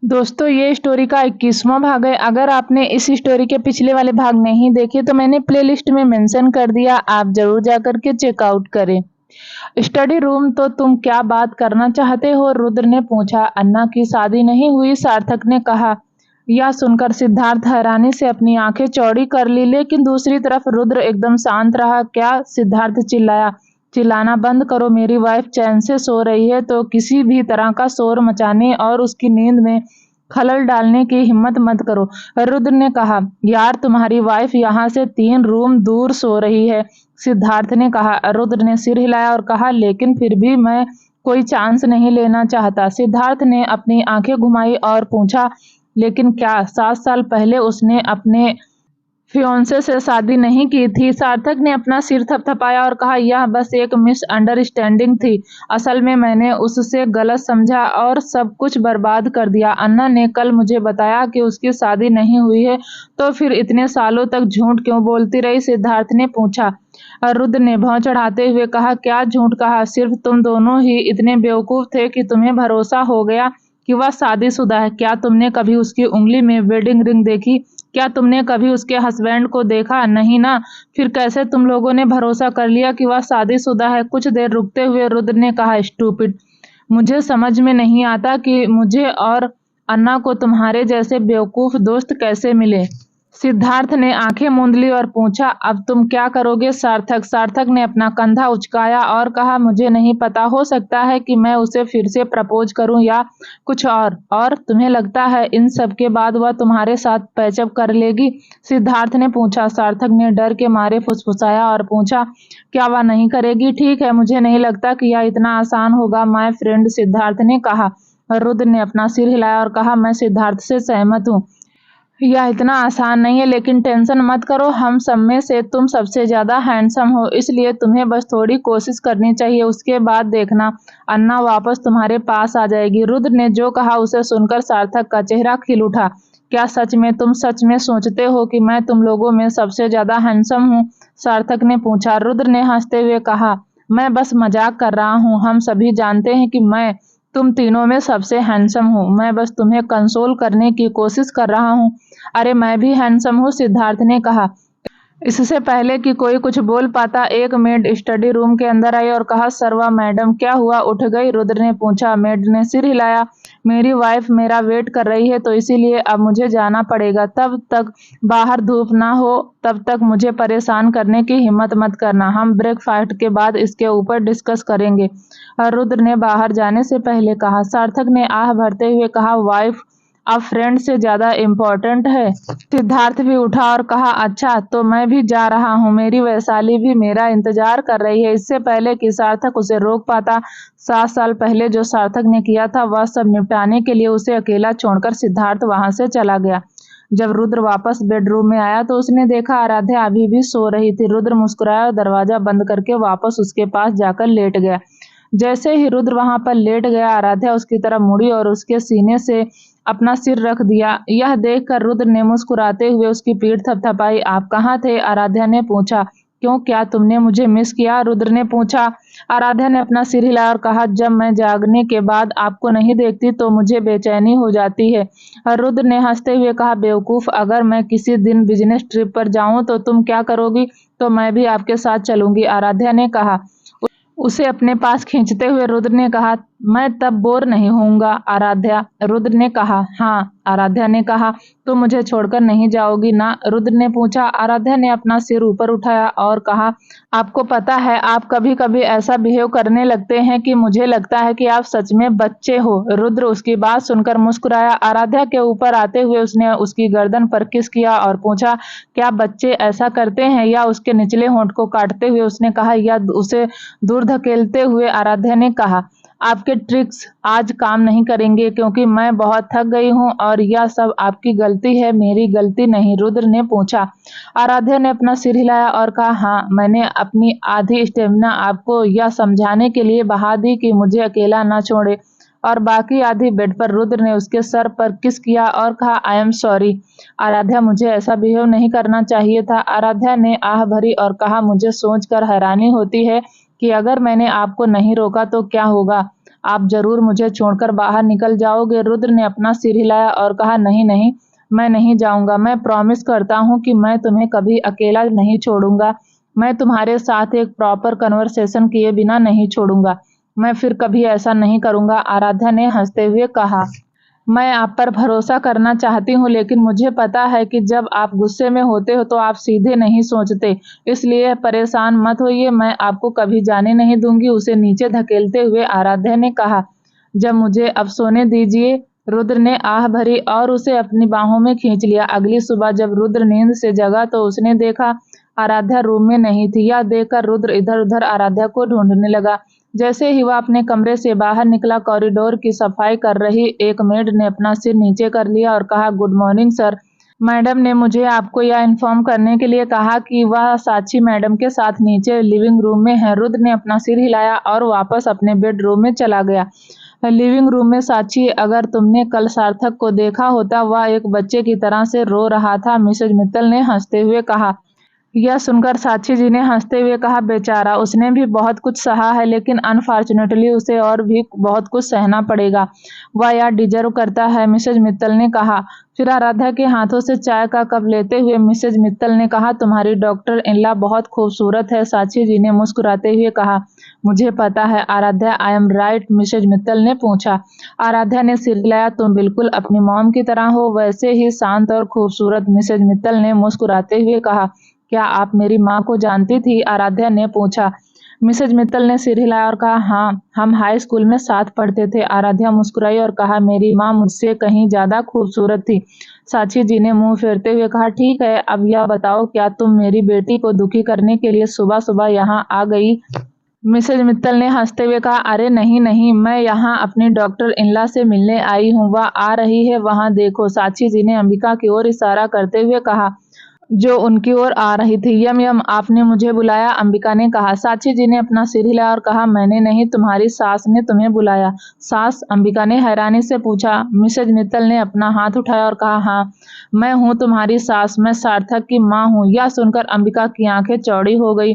दोस्तों ये स्टोरी का 21वां भाग है। अगर आपने इस स्टोरी के पिछले वाले भाग नहीं देखे तो मैंने प्लेलिस्ट में मेंशन कर दिया, आप जरूर जाकर के चेकआउट करें। स्टडी रूम, तो तुम क्या बात करना चाहते हो? रुद्र ने पूछा। अन्ना की शादी नहीं हुई, सार्थक ने कहा। यह सुनकर सिद्धार्थ हैरानी से अपनी आंखें चौड़ी कर ली, लेकिन दूसरी तरफ रुद्र एकदम शांत रहा। क्या? सिद्धार्थ चिल्लाया। चिल्लाना बंद करो, मेरी वाइफ चैन से सो रही है, तो किसी भी तरह का शोर मचाने और उसकी नींद में खलल डालने की हिम्मत मत करो। रुद्र ने कहा। यार, तुम्हारी वाइफ यहाँ से 3 रूम दूर सो रही है, सिद्धार्थ ने कहा। रुद्र ने सिर हिलाया और कहा, लेकिन फिर भी मैं कोई चांस नहीं लेना चाहता। सिद्धार्थ ने अपनी आंखें घुमाई और पूछा, लेकिन क्या 7 साल पहले उसने अपने फियोंसे से शादी नहीं की थी? सार्थक ने अपना सिर थपथपाया और कहा, यह बस एक मिसअंडरस्टैंडिंग थी। असल में मैंने उससे गलत समझा और सब कुछ बर्बाद कर दिया। अन्ना ने कल मुझे बताया कि उसकी शादी नहीं हुई है, तो फिर इतने सालों तक झूठ क्यों बोलती रही? सिद्धार्थ ने पूछा। रुद्र ने भौं चढ़ाते हुए कहा, क्या झूठ कहा? सिर्फ तुम दोनों ही इतने बेवकूफ थे कि तुम्हें भरोसा हो गया कि वह शादीशुदा है। क्या तुमने कभी उसकी उंगली में वेडिंग रिंग देखी? क्या तुमने कभी उसके हस्बैंड को देखा? नहीं ना। फिर कैसे तुम लोगों ने भरोसा कर लिया कि वह शादीशुदा है? कुछ देर रुकते हुए रुद्र ने कहा, स्टूपिड, मुझे समझ में नहीं आता कि मुझे और अन्ना को तुम्हारे जैसे बेवकूफ दोस्त कैसे मिले। सिद्धार्थ ने आंखें मूंद ली और पूछा, अब तुम क्या करोगे? सार्थक ने अपना कंधा उचकाया और कहा, मुझे नहीं पता, हो सकता है कि मैं उसे फिर से प्रपोज करूं या कुछ और तुम्हें लगता है इन सब के बाद वह तुम्हारे साथ पैचअप कर लेगी? सिद्धार्थ ने पूछा। सार्थक ने डर के मारे फुसफुसाया और पूछा, क्या वह नहीं करेगी? ठीक है, मुझे नहीं लगता कि यह इतना आसान होगा माय फ्रेंड, सिद्धार्थ ने कहा। रुद्र ने अपना सिर हिलाया और कहा, मैं सिद्धार्थ से सहमत हूँ। यह इतना आसान नहीं है, लेकिन टेंशन मत करो, हम सब में से तुम सबसे ज्यादा हैंडसम हो, इसलिए तुम्हें बस थोड़ी कोशिश करनी चाहिए। उसके बाद देखना, अन्ना वापस तुम्हारे पास आ जाएगी। रुद्र ने जो कहा उसे सुनकर सार्थक का चेहरा खिल उठा। क्या सच में तुम सच में सोचते हो कि मैं तुम लोगों में सबसे ज्यादा हैंडसम हूँ? सार्थक ने पूछा। रुद्र ने हंसते हुए कहा, मैं बस मजाक कर रहा हूँ, हम सभी जानते हैं कि मैं तुम तीनों में सबसे हैंडसम हूँ। मैं बस तुम्हें कंसोल करने की कोशिश कर रहा हूँ। अरे मैं भी हैंडसम हूँ, सिद्धार्थ ने कहा। इससे पहले कि कोई कुछ बोल पाता, एक मेड स्टडी रूम के अंदर आई और कहा, सर्वा मैडम, क्या हुआ, उठ गई? रुद्र ने पूछा। मेड ने सिर हिलाया। मेरी वाइफ मेरा वेट कर रही है, तो इसीलिए अब मुझे जाना पड़ेगा। तब तक बाहर धूप ना हो तब तक मुझे परेशान करने की हिम्मत मत करना, हम ब्रेकफास्ट के बाद इसके ऊपर डिस्कस करेंगे, रुद्र ने बाहर जाने से पहले कहा। सार्थक ने आह भरते हुए कहा, वाइफ अब फ्रेंड से ज्यादा इम्पोर्टेंट है। सिद्धार्थ भी उठा और कहा, अच्छा तो मैं भी जा रहा हूँ, मेरी वैशाली भी मेरा इंतजार कर रही है। इससे पहले कि सार्थक उसे रोक पाता, 7 साल पहले जो सार्थक ने किया था वह सब निपटाने के लिए उसे अकेला छोड़कर सिद्धार्थ वहां से चला गया। जब रुद्र वापस बेडरूम में आया तो उसने देखा आराध्या अभी भी सो रही थी। रुद्र मुस्कुराया और दरवाजा बंद करके वापस उसके पास जाकर लेट गया। जैसे ही रुद्र वहां पर लेट गया, आराध्या उसकी तरफ मुड़ी और उसके सीने से अपना सिर रख दिया। यह देखकर रुद्र ने मुस्कुराते हुए उसकी पीठ थपथपाई। आप कहाँ थे? आराध्या ने पूछा। क्यों, क्या तुमने मुझे मिस किया? रुद्र ने पूछा। आराध्या ने अपना सिर हिलाया और कहा, जब मैं जागने के बाद आपको नहीं देखती तो मुझे बेचैनी हो जाती है। और रुद्र ने हंसते हुए कहा, बेवकूफ, अगर मैं किसी दिन बिजनेस ट्रिप पर जाऊं तो तुम क्या करोगी? तो मैं भी आपके साथ चलूंगी, आराध्या ने कहा। उसे अपने पास खींचते हुए रुद्र ने कहा, मैं तब बोर नहीं होऊंगा, आराध्या। रुद्र ने कहा, हाँ। आराध्या ने कहा, तो मुझे छोड़कर नहीं जाओगी ना? रुद्र ने पूछा। आराध्या ने अपना सिर ऊपर उठाया और कहा, आपको पता है आप कभी कभी ऐसा बिहेव करने लगते हैं कि मुझे लगता है कि आप सच में बच्चे हो। रुद्र उसकी बात सुनकर मुस्कुराया। आराध्या के ऊपर आते हुए उसने उसकी गर्दन पर किस किया और पूछा, क्या बच्चे ऐसा करते हैं? या उसके निचले होंठ को काटते हुए उसने कहा, या उसे दूर धकेलते हुए आराध्या ने कहा, आपके ट्रिक्स आज काम नहीं करेंगे क्योंकि मैं बहुत थक गई हूँ और यह सब आपकी गलती है, मेरी गलती नहीं, रुद्र ने पूछा। आराध्या ने अपना सिर हिलाया और कहा, हाँ, मैंने अपनी आधी स्टेमिना आपको यह समझाने के लिए बहा दी कि मुझे अकेला न छोड़े, और बाकी आधी बेड पर। रुद्र ने उसके सर पर किस किया और कहा, आई एम सॉरी आराध्या, मुझे ऐसा बिहेव नहीं करना चाहिए था। आराध्या ने आह भरी और कहा, मुझे सोचकर हैरानी होती है कि अगर मैंने आपको नहीं रोका तो क्या होगा। आप जरूर मुझे छोड़कर बाहर निकल जाओगे। रुद्र ने अपना सिर हिलाया और कहा, नहीं नहीं, मैं नहीं जाऊंगा। मैं प्रॉमिस करता हूँ कि मैं तुम्हें कभी अकेला नहीं छोड़ूंगा। मैं तुम्हारे साथ एक प्रॉपर कन्वर्सेशन किए बिना नहीं छोड़ूंगा। मैं फिर कभी ऐसा नहीं करूंगा। आराध्या ने हंसते हुए कहा, मैं आप पर भरोसा करना चाहती हूँ, लेकिन मुझे पता है कि जब आप गुस्से में होते हो तो आप सीधे नहीं सोचते, इसलिए परेशान मत होइए। मैं आपको कभी जाने नहीं दूंगी। उसे नीचे धकेलते हुए आराध्या ने कहा, जब मुझे अब सोने दीजिए। रुद्र ने आह भरी और उसे अपनी बाहों में खींच लिया। अगली सुबह जब रुद्र नींद से जगा तो उसने देखा आराध्या रूम में नहीं थी। यह देखकर रुद्र इधर उधर आराध्या को ढूंढने लगा। जैसे ही वह अपने कमरे से बाहर निकला, कॉरिडोर की सफाई कर रही एक मेड ने अपना सिर नीचे कर लिया और कहा, गुड मॉर्निंग सर। मैडम ने मुझे आपको यह इन्फॉर्म करने के लिए कहा कि वह साक्षी मैडम के साथ नीचे लिविंग रूम में है। रुद्र ने अपना सिर हिलाया और वापस अपने बेडरूम में चला गया। लिविंग रूम में साक्षी, अगर तुमने कल सार्थक को देखा होता, वह एक बच्चे की तरह से रो रहा था। मिसेज मित्तल ने हंसते हुए कहा। यह सुनकर साक्षी जी ने हंसते हुए कहा, बेचारा, उसने भी बहुत कुछ सहा है, लेकिन अनफॉर्चुनेटली उसे और भी बहुत कुछ सहना पड़ेगा। वह यह डिजर्व करता है, मिसेज मित्तल ने कहा। फिर आराध्या के हाथों से चाय का कप लेते हुए मिसेज मित्तल ने कहा, तुम्हारी डॉक्टर इनला बहुत खूबसूरत है। साक्षी जी ने मुस्कुराते हुए कहा, मुझे पता है Aaradhya, I am right? Mrs Mittal ने पूछा। आराध्या ने सिर हिलाया, तुम बिल्कुल अपनी मॉम की तरह हो, वैसे ही शांत और खूबसूरत। मिसेज मित्तल ने मुस्कुराते हुए कहा, क्या आप मेरी माँ को जानती थी? आराध्या ने पूछा। मिसेज मित्तल ने सिर हिलाया और कहा, हाँ, हम हाई स्कूल में साथ पढ़ते थे। आराध्या मुस्कुराई और कहा, मेरी माँ मुझसे कहीं ज्यादा खूबसूरत थी। साक्षी जी ने मुंह फेरते हुए कहा, ठीक है, अब यह बताओ, क्या तुम मेरी बेटी को दुखी करने के लिए सुबह सुबह यहाँ आ गई? मिसेज मित्तल ने हंसते हुए कहा, अरे नहीं नहीं, मैं यहाँ अपनी डॉक्टर इनला से मिलने आई हूँ। वह आ रही है, वहाँ देखो। साक्षी जी ने अंबिका की ओर इशारा करते हुए कहा, जो उनकी ओर आ रही थी। यम यम, आपने मुझे बुलाया? अंबिका ने कहा। साक्षी जी ने अपना सिर हिलाया और कहा, मैंने नहीं, तुम्हारी सास ने तुम्हें बुलाया। सास? अंबिका ने हैरानी से पूछा। मिसेज मित्तल ने अपना हाथ उठाया और कहा, हाँ, मैं हूँ तुम्हारी सास, मैं सार्थक की माँ हूँ। यह सुनकर अंबिका की आंखें चौड़ी हो गई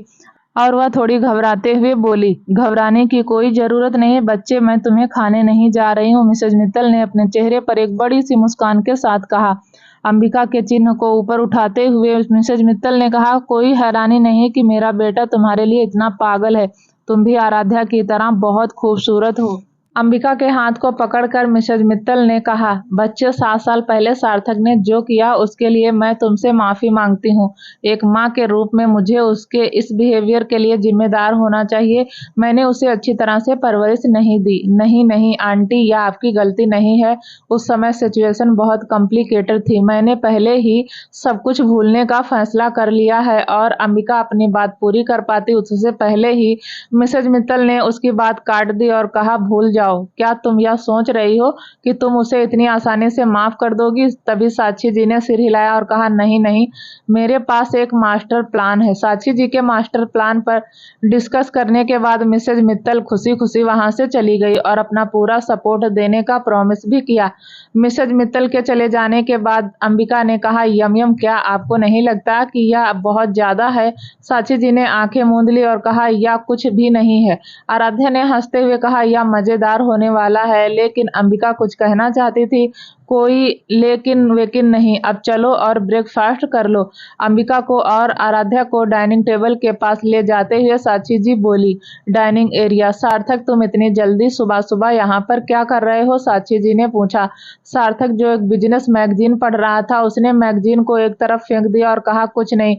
और वह थोड़ी घबराते हुए बोली, घबराने की कोई जरूरत नहीं है बच्चे, मैं तुम्हें खाने नहीं जा रही हूँ। मिसेज मित्तल ने अपने चेहरे पर एक बड़ी सी मुस्कान के साथ कहा। अंबिका के चिन्ह को ऊपर उठाते हुए मिसेज मित्तल ने कहा, कोई हैरानी नहीं कि मेरा बेटा तुम्हारे लिए इतना पागल है। तुम भी आराध्या की तरह बहुत खूबसूरत हो। अंबिका के हाथ को पकड़कर मिसेज मित्तल ने कहा, बच्चे, 7 साल पहले सार्थक ने जो किया उसके लिए मैं तुमसे माफी मांगती हूँ। एक माँ के रूप में मुझे उसके इस बिहेवियर के लिए जिम्मेदार होना चाहिए। मैंने उसे अच्छी तरह से परवरिश नहीं दी। नहीं नहीं आंटी, यह आपकी गलती नहीं है। उस समय सिचुएशन बहुत कॉम्प्लिकेटेड थी। मैंने पहले ही सब कुछ भूलने का फैसला कर लिया है। और अंबिका अपनी बात पूरी कर पाती उससे पहले ही मिसेज मित्तल ने उसकी बात काट दी और कहा, भूल जाओ। क्या तुम यह सोच रही हो कि तुम उसे इतनी आसानी से माफ कर दोगी? तभी साक्षी जी ने सिर हिलाया और कहा, नहीं नहीं, मेरे पास एक मास्टर प्लान है। साक्षी जी के मास्टर प्लान पर डिस्कस करने के बाद मिसेज मित्तल खुशी खुशी वहां से चली गई और अपना पूरा सपोर्ट देने का प्रॉमिस भी किया। मिसेज मित्तल के चले जाने के बाद अंबिका ने कहा, यम यम, क्या आपको नहीं लगता कि यह बहुत ज्यादा है? साक्षी जी ने आंखें मूंद ली और कहा, यह कुछ भी नहीं है। आराध्या ने हंसते हुए कहा, यह मजेदार होने वाला है। लेकिन अंबिका कुछ कहना चाहती थी, कोई लेकिन वेकिन नहीं। अब चलो और ब्रेकफास्ट कर लो। अंबिका को और आराध्या को डाइनिंग टेबल के पास ले जाते हुए साक्षी जी बोली, डाइनिंग एरिया। सार्थक, तुम इतनी जल्दी सुबह सुबह यहाँ पर क्या कर रहे हो? साक्षी जी ने पूछा। सार्थक, जो एक बिजनेस मैगजीन पढ़ रहा था, उसने मैगजीन को एक तरफ फेंक दिया और कहा, कुछ नहीं,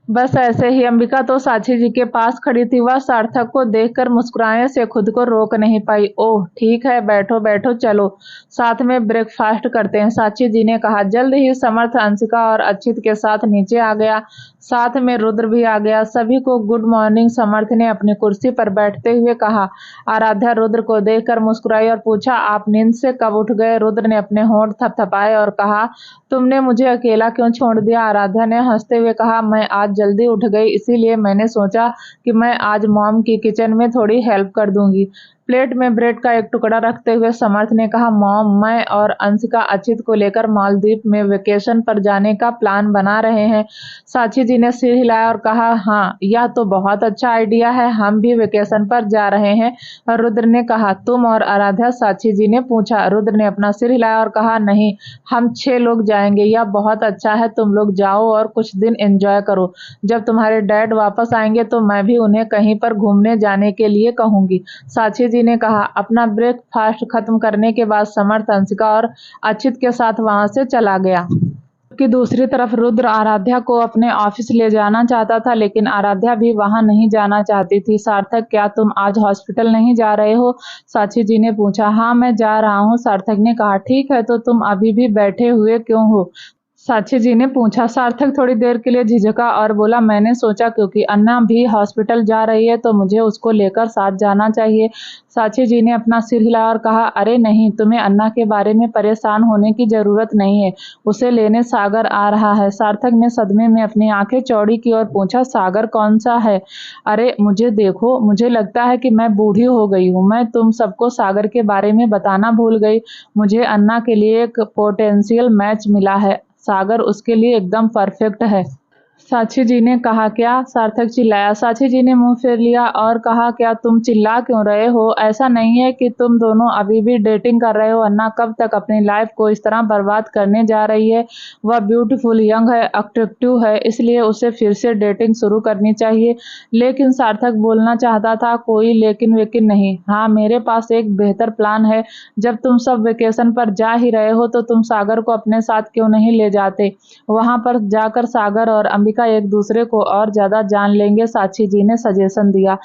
बस ऐसे ही। अंबिका तो साक्षी जी के पास खड़ी थी। वह सार्थक को देखकर मुस्कुराने से खुद को रोक नहीं पाई। ओह ठीक है, बैठो बैठो, चलो साथ में ब्रेकफास्ट करते हैं, साक्षी जी ने कहा। जल्द ही समर्थ अंशिका और अच्युत के साथ नीचे आ गया। साथ में रुद्र भी आ गया। सभी को गुड मॉर्निंग। समर्थ ने अपनी कुर्सी पर बैठते हुए कहा। आराध्या रुद्र को देखकर मुस्कुराई और पूछा, आप नींद से कब उठ गए? रुद्र ने अपने होंठ थपथपाए और कहा, तुमने मुझे अकेला क्यों छोड़ दिया? आराध्या ने हंसते हुए कहा, मैं आज जल्दी उठ गई, इसीलिए मैंने सोचा कि मैं आज मॉम की किचन में थोड़ी हेल्प कर दूंगी। प्लेट में ब्रेड का एक टुकड़ा रखते हुए समर्थ ने कहा, मॉम, मैं और अंशिका अचित को लेकर मालदीव में वेकेशन पर जाने का प्लान बना रहे हैं। साक्षी जी ने सिर हिलाया और कहा, हाँ, यह तो बहुत अच्छा आइडिया है, हम भी वेकेशन पर जा रहे हैं। रुद्र ने कहा, तुम और आराध्या? साक्षी जी ने पूछा। रुद्र ने अपना सिर हिलाया और कहा, नहीं, हम 6 लोग जाएंगे। यह बहुत अच्छा है, तुम लोग जाओ और कुछ दिन एंजॉय करो। जब तुम्हारे डैड वापस आएंगे तो मैं भी उन्हें कहीं पर घूमने जाने के लिए कहूंगी। साक्षी जी ने कहा। अपना ब्रेकफास्ट खत्म करने के बाद समर्थ अंशिका और अचित के साथ वहां से चला गया। कि दूसरी तरफ रुद्र आराध्या को अपने ऑफिस ले जाना चाहता था, लेकिन आराध्या भी वहां नहीं जाना चाहती थी। सार्थक, क्या तुम आज हॉस्पिटल नहीं जा रहे हो? साक्षी जी ने पूछा। हाँ, मैं जा रहा हूँ, सार्थक ने कहा। ठीक है, तो तुम अभी भी बैठे हुए क्यों हो? साक्षी जी ने पूछा। सार्थक थोड़ी देर के लिए झिझका और बोला, मैंने सोचा क्योंकि अन्ना भी हॉस्पिटल जा रही है तो मुझे उसको लेकर साथ जाना चाहिए। साक्षी जी ने अपना सिर हिलाया और कहा, अरे नहीं, तुम्हें अन्ना के बारे में परेशान होने की जरूरत नहीं है, उसे लेने सागर आ रहा है। सार्थक ने सदमे में अपनी आंखें चौड़ी की और पूछा, सागर कौन सा है? अरे मुझे देखो, मुझे लगता है कि मैं बूढ़ी हो गई हूँ, मैं तुम सबको सागर के बारे में बताना भूल गई। मुझे अन्ना के लिए एक पोटेंशियल मैच मिला है, सागर उसके लिए एकदम परफेक्ट है। साक्षी जी ने कहा। क्या? सार्थक चिल्लाया। साक्षी जी ने मुंह फेर लिया और कहा, क्या तुम चिल्ला क्यों रहे हो? ऐसा नहीं है कि तुम दोनों अभी भी डेटिंग कर रहे हो। अन्ना कब तक अपनी लाइफ को इस तरह बर्बाद करने जा रही है? वह ब्यूटीफुल, यंग है, अट्रैक्टिव है, इसलिए उसे फिर से डेटिंग शुरू करनी चाहिए। लेकिन सार्थक बोलना चाहता था, कोई लेकिन वेकिन नहीं। हाँ, मेरे पास एक बेहतर प्लान है। जब तुम सब वेकेशन पर जा ही रहे हो तो तुम सागर को अपने साथ क्यों नहीं ले जाते? वहां पर जाकर सागर और अंबिका एक दूसरे को और ज्यादा जान लेंगे। साक्षी जी ने सजेशन दिया।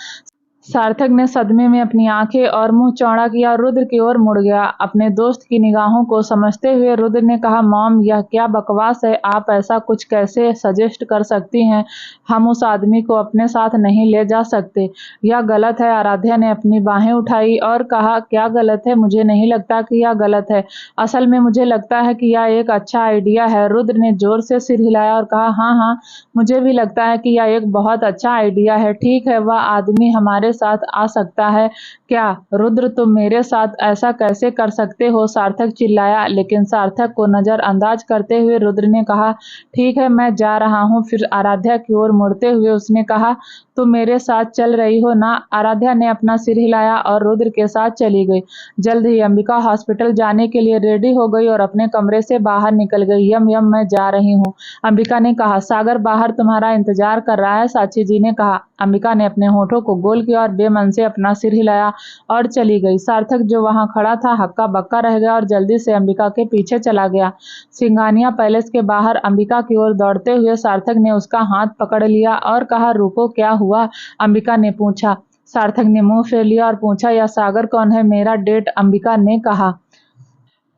सार्थक ने सदमे में अपनी आंखें और मुंह चौड़ा किया और रुद्र की ओर मुड़ गया। अपने दोस्त की निगाहों को समझते हुए रुद्र ने कहा, मॉम, यह क्या बकवास है? आप ऐसा कुछ कैसे सजेस्ट कर सकती हैं? हम उस आदमी को अपने साथ नहीं ले जा सकते, यह गलत है। आराध्या ने अपनी बाहें उठाई और कहा, क्या गलत है? मुझे नहीं लगता कि यह गलत है, असल में मुझे लगता है कि यह एक अच्छा आइडिया है। रुद्र ने जोर से सिर हिलाया और कहा, हाँ हाँ, मुझे भी लगता है कि यह एक बहुत अच्छा आइडिया है। ठीक है, वह आदमी हमारे साथ आ सकता है। क्या? रुद्र, तुम मेरे साथ ऐसा कैसे कर सकते हो? सार्थक चिल्लाया, लेकिन सार्थक को नजरअंदाज करते हुए रुद्र ने कहा, ठीक है, मैं जा रहा हूँ। फिर आराध्या की ओर मुड़ते हुए उसने कहा, तुम मेरे साथ चल रही हो ना? आराध्या ने अपना सिर हिलाया और रुद्र के साथ चली गई। जल्द ही अंबिका हॉस्पिटल जाने के लिए रेडी हो गई और अपने कमरे से बाहर निकल गई। यम यम, मैं जा रही हूँ, अंबिका ने कहा। सागर बाहर तुम्हारा इंतजार कर रहा है, साक्षी जी ने कहा। अंबिका ने अपने होठों को गोल किया और बेमन से अपना सिर हिलाया और चली गई। सार्थक जो वहां खड़ा था हक्का बक्का रह गया और जल्दी से अंबिका के पीछे चला गया। सिंघानिया पैलेस के बाहर अंबिका की ओर दौड़ते हुए सार्थक ने उसका हाथ पकड़ लिया और कहा, रुको, क्या हुआ? अंबिका ने पूछा। सार्थक ने मुंह फेर लिया और पूछा, यह सागर कौन है? मेरा डेट, अंबिका ने कहा।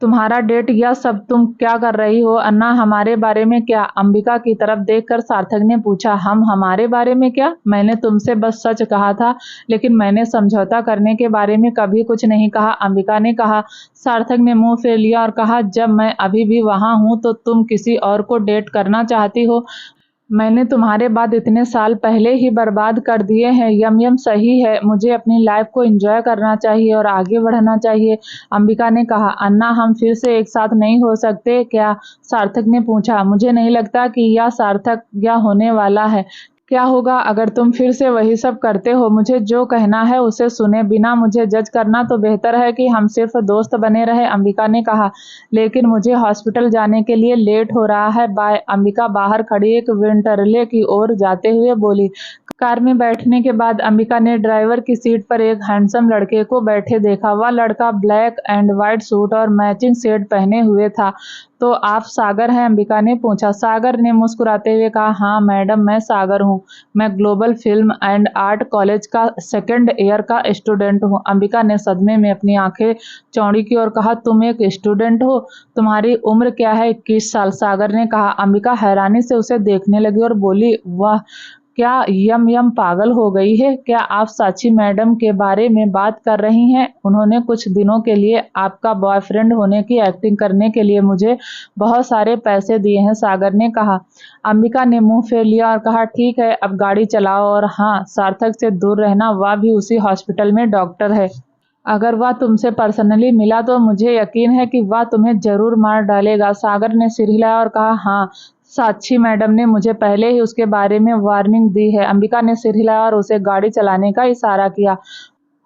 तुम्हारा डेट? यह सब तुम क्या कर रही हो? अन्ना हमारे बारे में क्या? अंबिका की तरफ देखकर सार्थक ने पूछा। हम हमारे बारे में क्या? मैंने तुमसे बस सच कहा था, लेकिन मैंने समझौता करने के बारे में कभी कुछ नहीं कहा, अंबिका ने कहा। सार्थक ने मुंह फेर लिया और कहा, जब मैं अभी भी वहां हूं तो तुम किसी और को डेट करना चाहती हो? मैंने तुम्हारे बाद इतने साल पहले ही बर्बाद कर दिए हैं। यम यम, सही है, मुझे अपनी लाइफ को एंजॉय करना चाहिए और आगे बढ़ना चाहिए, अंबिका ने कहा। अन्ना, हम फिर से एक साथ नहीं हो सकते क्या? सार्थक ने पूछा। मुझे नहीं लगता कि यह सार्थक यह होने वाला है। क्या होगा अगर तुम फिर से वही सब करते हो? मुझे जो कहना है उसे सुने, बिना मुझे जज करना तो बेहतर है कि हम सिर्फ दोस्त बने रहे, अंबिका ने कहा। लेकिन मुझे हॉस्पिटल जाने के लिए लेट हो रहा है, बाय। अंबिका बाहर खड़ी एक विंटरले की ओर जाते हुए बोली। कार में बैठने के बाद अंबिका ने ड्राइवर की सीट पर एक हैंडसम लड़के को बैठे देखा। वह लड़का ब्लैक एंड व्हाइट सूट और मैचिंग शर्ट पहने हुए था। तो आप सागर हैं? अंबिका ने पूछा। सागर ने मुस्कुराते हुए कहा, हाँ मैडम, मैं सागर हूँ। मैं global film and art college का 2nd ईयर का स्टूडेंट हूँ। अंबिका ने सदमे में अपनी आंखें चौड़ी की और कहा, तुम एक स्टूडेंट हो? तुम्हारी उम्र क्या है? 21 साल, सागर ने कहा। अंबिका हैरानी से उसे देखने लगी और बोली, वाह, क्या यम यम पागल हो गई है? क्या आप साक्षी मैडम के बारे में बात कर रही हैं? उन्होंने कुछ दिनों के लिए आपका बॉयफ्रेंड होने की एक्टिंग करने के लिए मुझे बहुत सारे पैसे दिए हैं, सागर ने कहा। अंबिका ने मुंह फेर लिया और कहा, ठीक है, अब गाड़ी चलाओ और हाँ, सार्थक से दूर रहना, वह भी उसी हॉस्पिटल में डॉक्टर है। अगर वह तुमसे पर्सनली मिला तो मुझे यकीन है कि वह तुम्हें जरूर मार डालेगा। सागर ने सिर हिलाया और कहा, हाँ, साक्षी मैडम ने मुझे पहले ही उसके बारे में वार्निंग दी है। अंबिका ने सिर हिलाया और उसे गाड़ी चलाने का इशारा किया।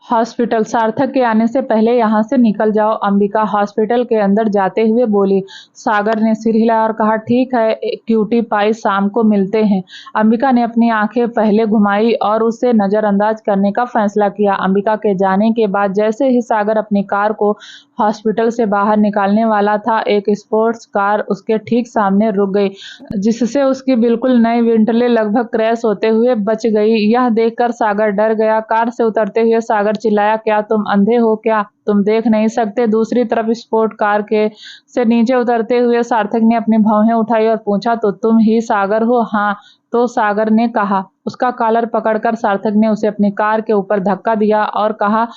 हॉस्पिटल, सार्थक के आने से पहले यहाँ से निकल जाओ, अंबिका हॉस्पिटल के अंदर जाते हुए बोली। सागर ने सिर हिलाया और कहा, ठीक है क्यूटी पाई, शाम को मिलते हैं। अंबिका ने अपनी आंखें पहले घुमाई और उसे नजरअंदाज करने का फैसला किया। अंबिका के जाने के बाद जैसे ही सागर अपनी कार को हॉस्पिटल से बाहर निकालने वाला था, एक स्पोर्ट्स कार उसके ठीक सामने रुक गई, जिससे उसकी बिल्कुल नई विंटले लगभग क्रैश होते हुए बच गई। यह देखकर सागर डर गया। कार से उतरते हुए सागर चिल्लाया, क्या तुम अंधे हो क्या? तुम देख नहीं सकते? दूसरी तरफ स्पोर्ट कार के से नीचे उतरते हुए सार्थक ने अपनी भौहें उठाई और पूछा, तो तुम ही सागर हो? हाँ, तो सागर ने कहा। उसका कॉलर पकड़कर सार्थक ने उसे अपनी कार के ऊपर धक्का दिया और कहा,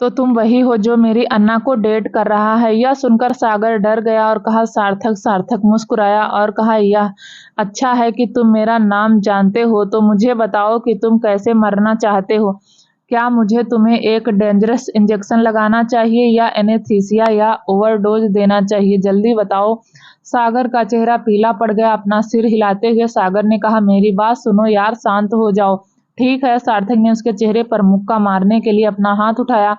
तो तुम वही हो जो मेरी अन्ना को डेट कर रहा है? यह सुनकर सागर डर गया और कहा, सार्थक। सार्थक मुस्कुराया और कहा, यह अच्छा है कि तुम मेरा नाम जानते हो, तो मुझे बताओ कि तुम कैसे मरना चाहते हो? क्या मुझे तुम्हें एक डेंजरस इंजेक्शन लगाना चाहिए या एनेस्थीसिया या ओवरडोज देना चाहिए? जल्दी बताओ। सागर का चेहरा पीला पड़ गया। अपना सिर हिलाते हुए सागर ने कहा, मेरी बात सुनो यार, शांत हो जाओ। ठीक है। सार्थक ने उसके चेहरे पर मुक्का मारने के लिए अपना हाथ उठाया।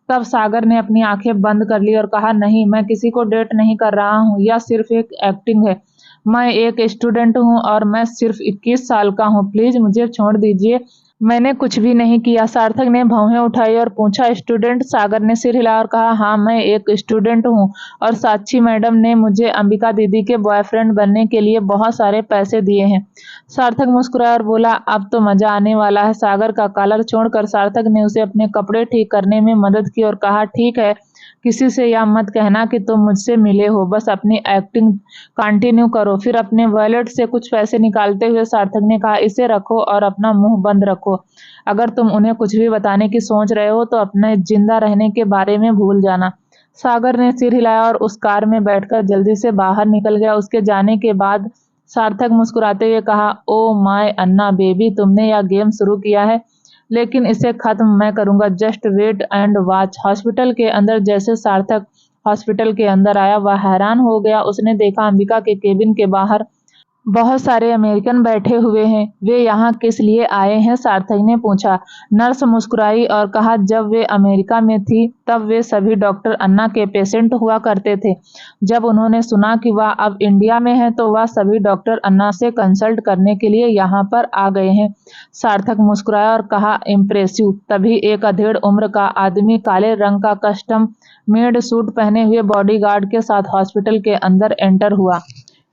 तब सागर ने अपनी आंखें बंद कर ली और कहा, नहीं, मैं किसी को डेट नहीं कर रहा हूँ, यह सिर्फ एक एक्टिंग है। मैं एक स्टूडेंट हूँ और मैं सिर्फ 21 साल का हूँ। प्लीज मुझे छोड़ दीजिए, मैंने कुछ भी नहीं किया। सार्थक ने भौहें उठाई और पूछा, स्टूडेंट? सागर ने सिर हिलाया और कहा, हाँ, मैं एक स्टूडेंट हूँ और साक्षी मैडम ने मुझे अंबिका दीदी के बॉयफ्रेंड बनने के लिए बहुत सारे पैसे दिए हैं। सार्थक मुस्कुराया और बोला, अब तो मजा आने वाला है। सागर का कॉलर छोड़कर सार्थक ने उसे अपने कपड़े ठीक करने में मदद की और कहा, ठीक है, किसी से यह मत कहना कि तुम मुझसे मिले हो, बस अपनी एक्टिंग कंटिन्यू करो। फिर अपने वॉलेट से कुछ पैसे निकालते हुए सार्थक ने कहा, इसे रखो और अपना मुंह बंद रखो। अगर तुम उन्हें कुछ भी बताने की सोच रहे हो तो अपने जिंदा रहने के बारे में भूल जाना। सागर ने सिर हिलाया और उस कार में बैठकर जल्दी से बाहर निकल गया। उसके जाने के बाद सार्थक मुस्कुराते हुए कहा, ओ माय अन्ना बेबी, तुमने यह गेम शुरू किया है, लेकिन इसे खत्म मैं करूंगा। Just wait and watch. Hospital के अंदर जैसे सार्थक हॉस्पिटल के अंदर आया, वह हैरान हो गया। उसने देखा अंबिका के केबिन के बाहर बहुत सारे अमेरिकन बैठे हुए हैं। वे यहाँ किस लिए आए हैं? सार्थक ने पूछा। नर्स मुस्कुराई और कहा, जब वे अमेरिका में थी तब वे सभी डॉक्टर अन्ना के पेशेंट हुआ करते थे। जब उन्होंने सुना कि वह अब इंडिया में है तो वह सभी डॉक्टर अन्ना से कंसल्ट करने के लिए यहाँ पर आ गए हैं। सार्थक मुस्कुराया और कहा, इम्प्रेसिव। तभी एक अधेड़ उम्र का आदमी काले रंग का कस्टम मेड सूट पहने हुए बॉडीगार्ड के साथ हॉस्पिटल के अंदर एंटर हुआ।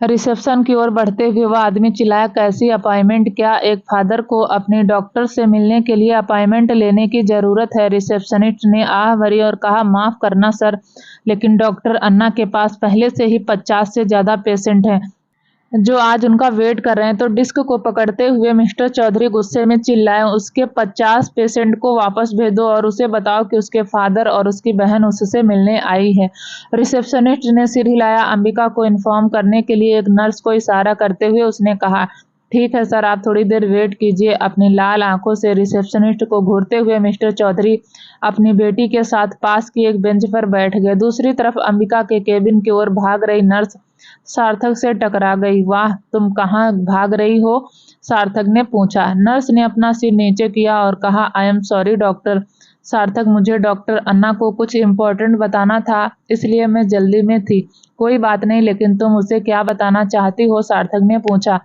रिसेप्शन की ओर बढ़ते हुए वह आदमी चिल्लाया, कैसी अपॉइंटमेंट? क्या एक फादर को अपने डॉक्टर से मिलने के लिए अपॉइंटमेंट लेने की जरूरत है? रिसेप्शनिस्ट ने आह भरी और कहा, माफ करना सर, लेकिन डॉक्टर अन्ना के पास पहले से ही 50 से ज्यादा पेशेंट हैं जो आज उनका वेट कर रहे हैं। तो डिस्क को पकड़ते हुए मिस्टर चौधरी गुस्से में चिल्लाए, उसके 50 पेशेंट को वापस भेज दो और उसे बताओ कि उसके फादर और उसकी बहन उससे मिलने आई है। रिसेप्शनिस्ट ने सिर हिलाया। अंबिका को इन्फॉर्म करने के लिए एक नर्स को इशारा करते हुए उसने कहा, ठीक है सर, आप थोड़ी देर वेट कीजिए। अपनी लाल आंखों से रिसेप्शनिस्ट को घूरते हुए मिस्टर चौधरी अपनी बेटी के साथ पास की एक बेंच पर बैठ गए। दूसरी तरफ अंबिका के केबिन की ओर भाग रही नर्स सार्थक से टकरा गई। वाह, तुम कहाँ भाग रही हो? सार्थक ने पूछा। नर्स ने अपना सिर नीचे किया और कहा, आई एम सॉरी डॉक्टर। सार्थक, मुझे डॉक्टर अन्ना को कुछ इम्पोर्टेंट बताना था, इसलिए मैं जल्दी में थी। कोई बात नहीं, लेकिन तुम उसे क्या बताना चाहती हो? सार्थक ने पूछा।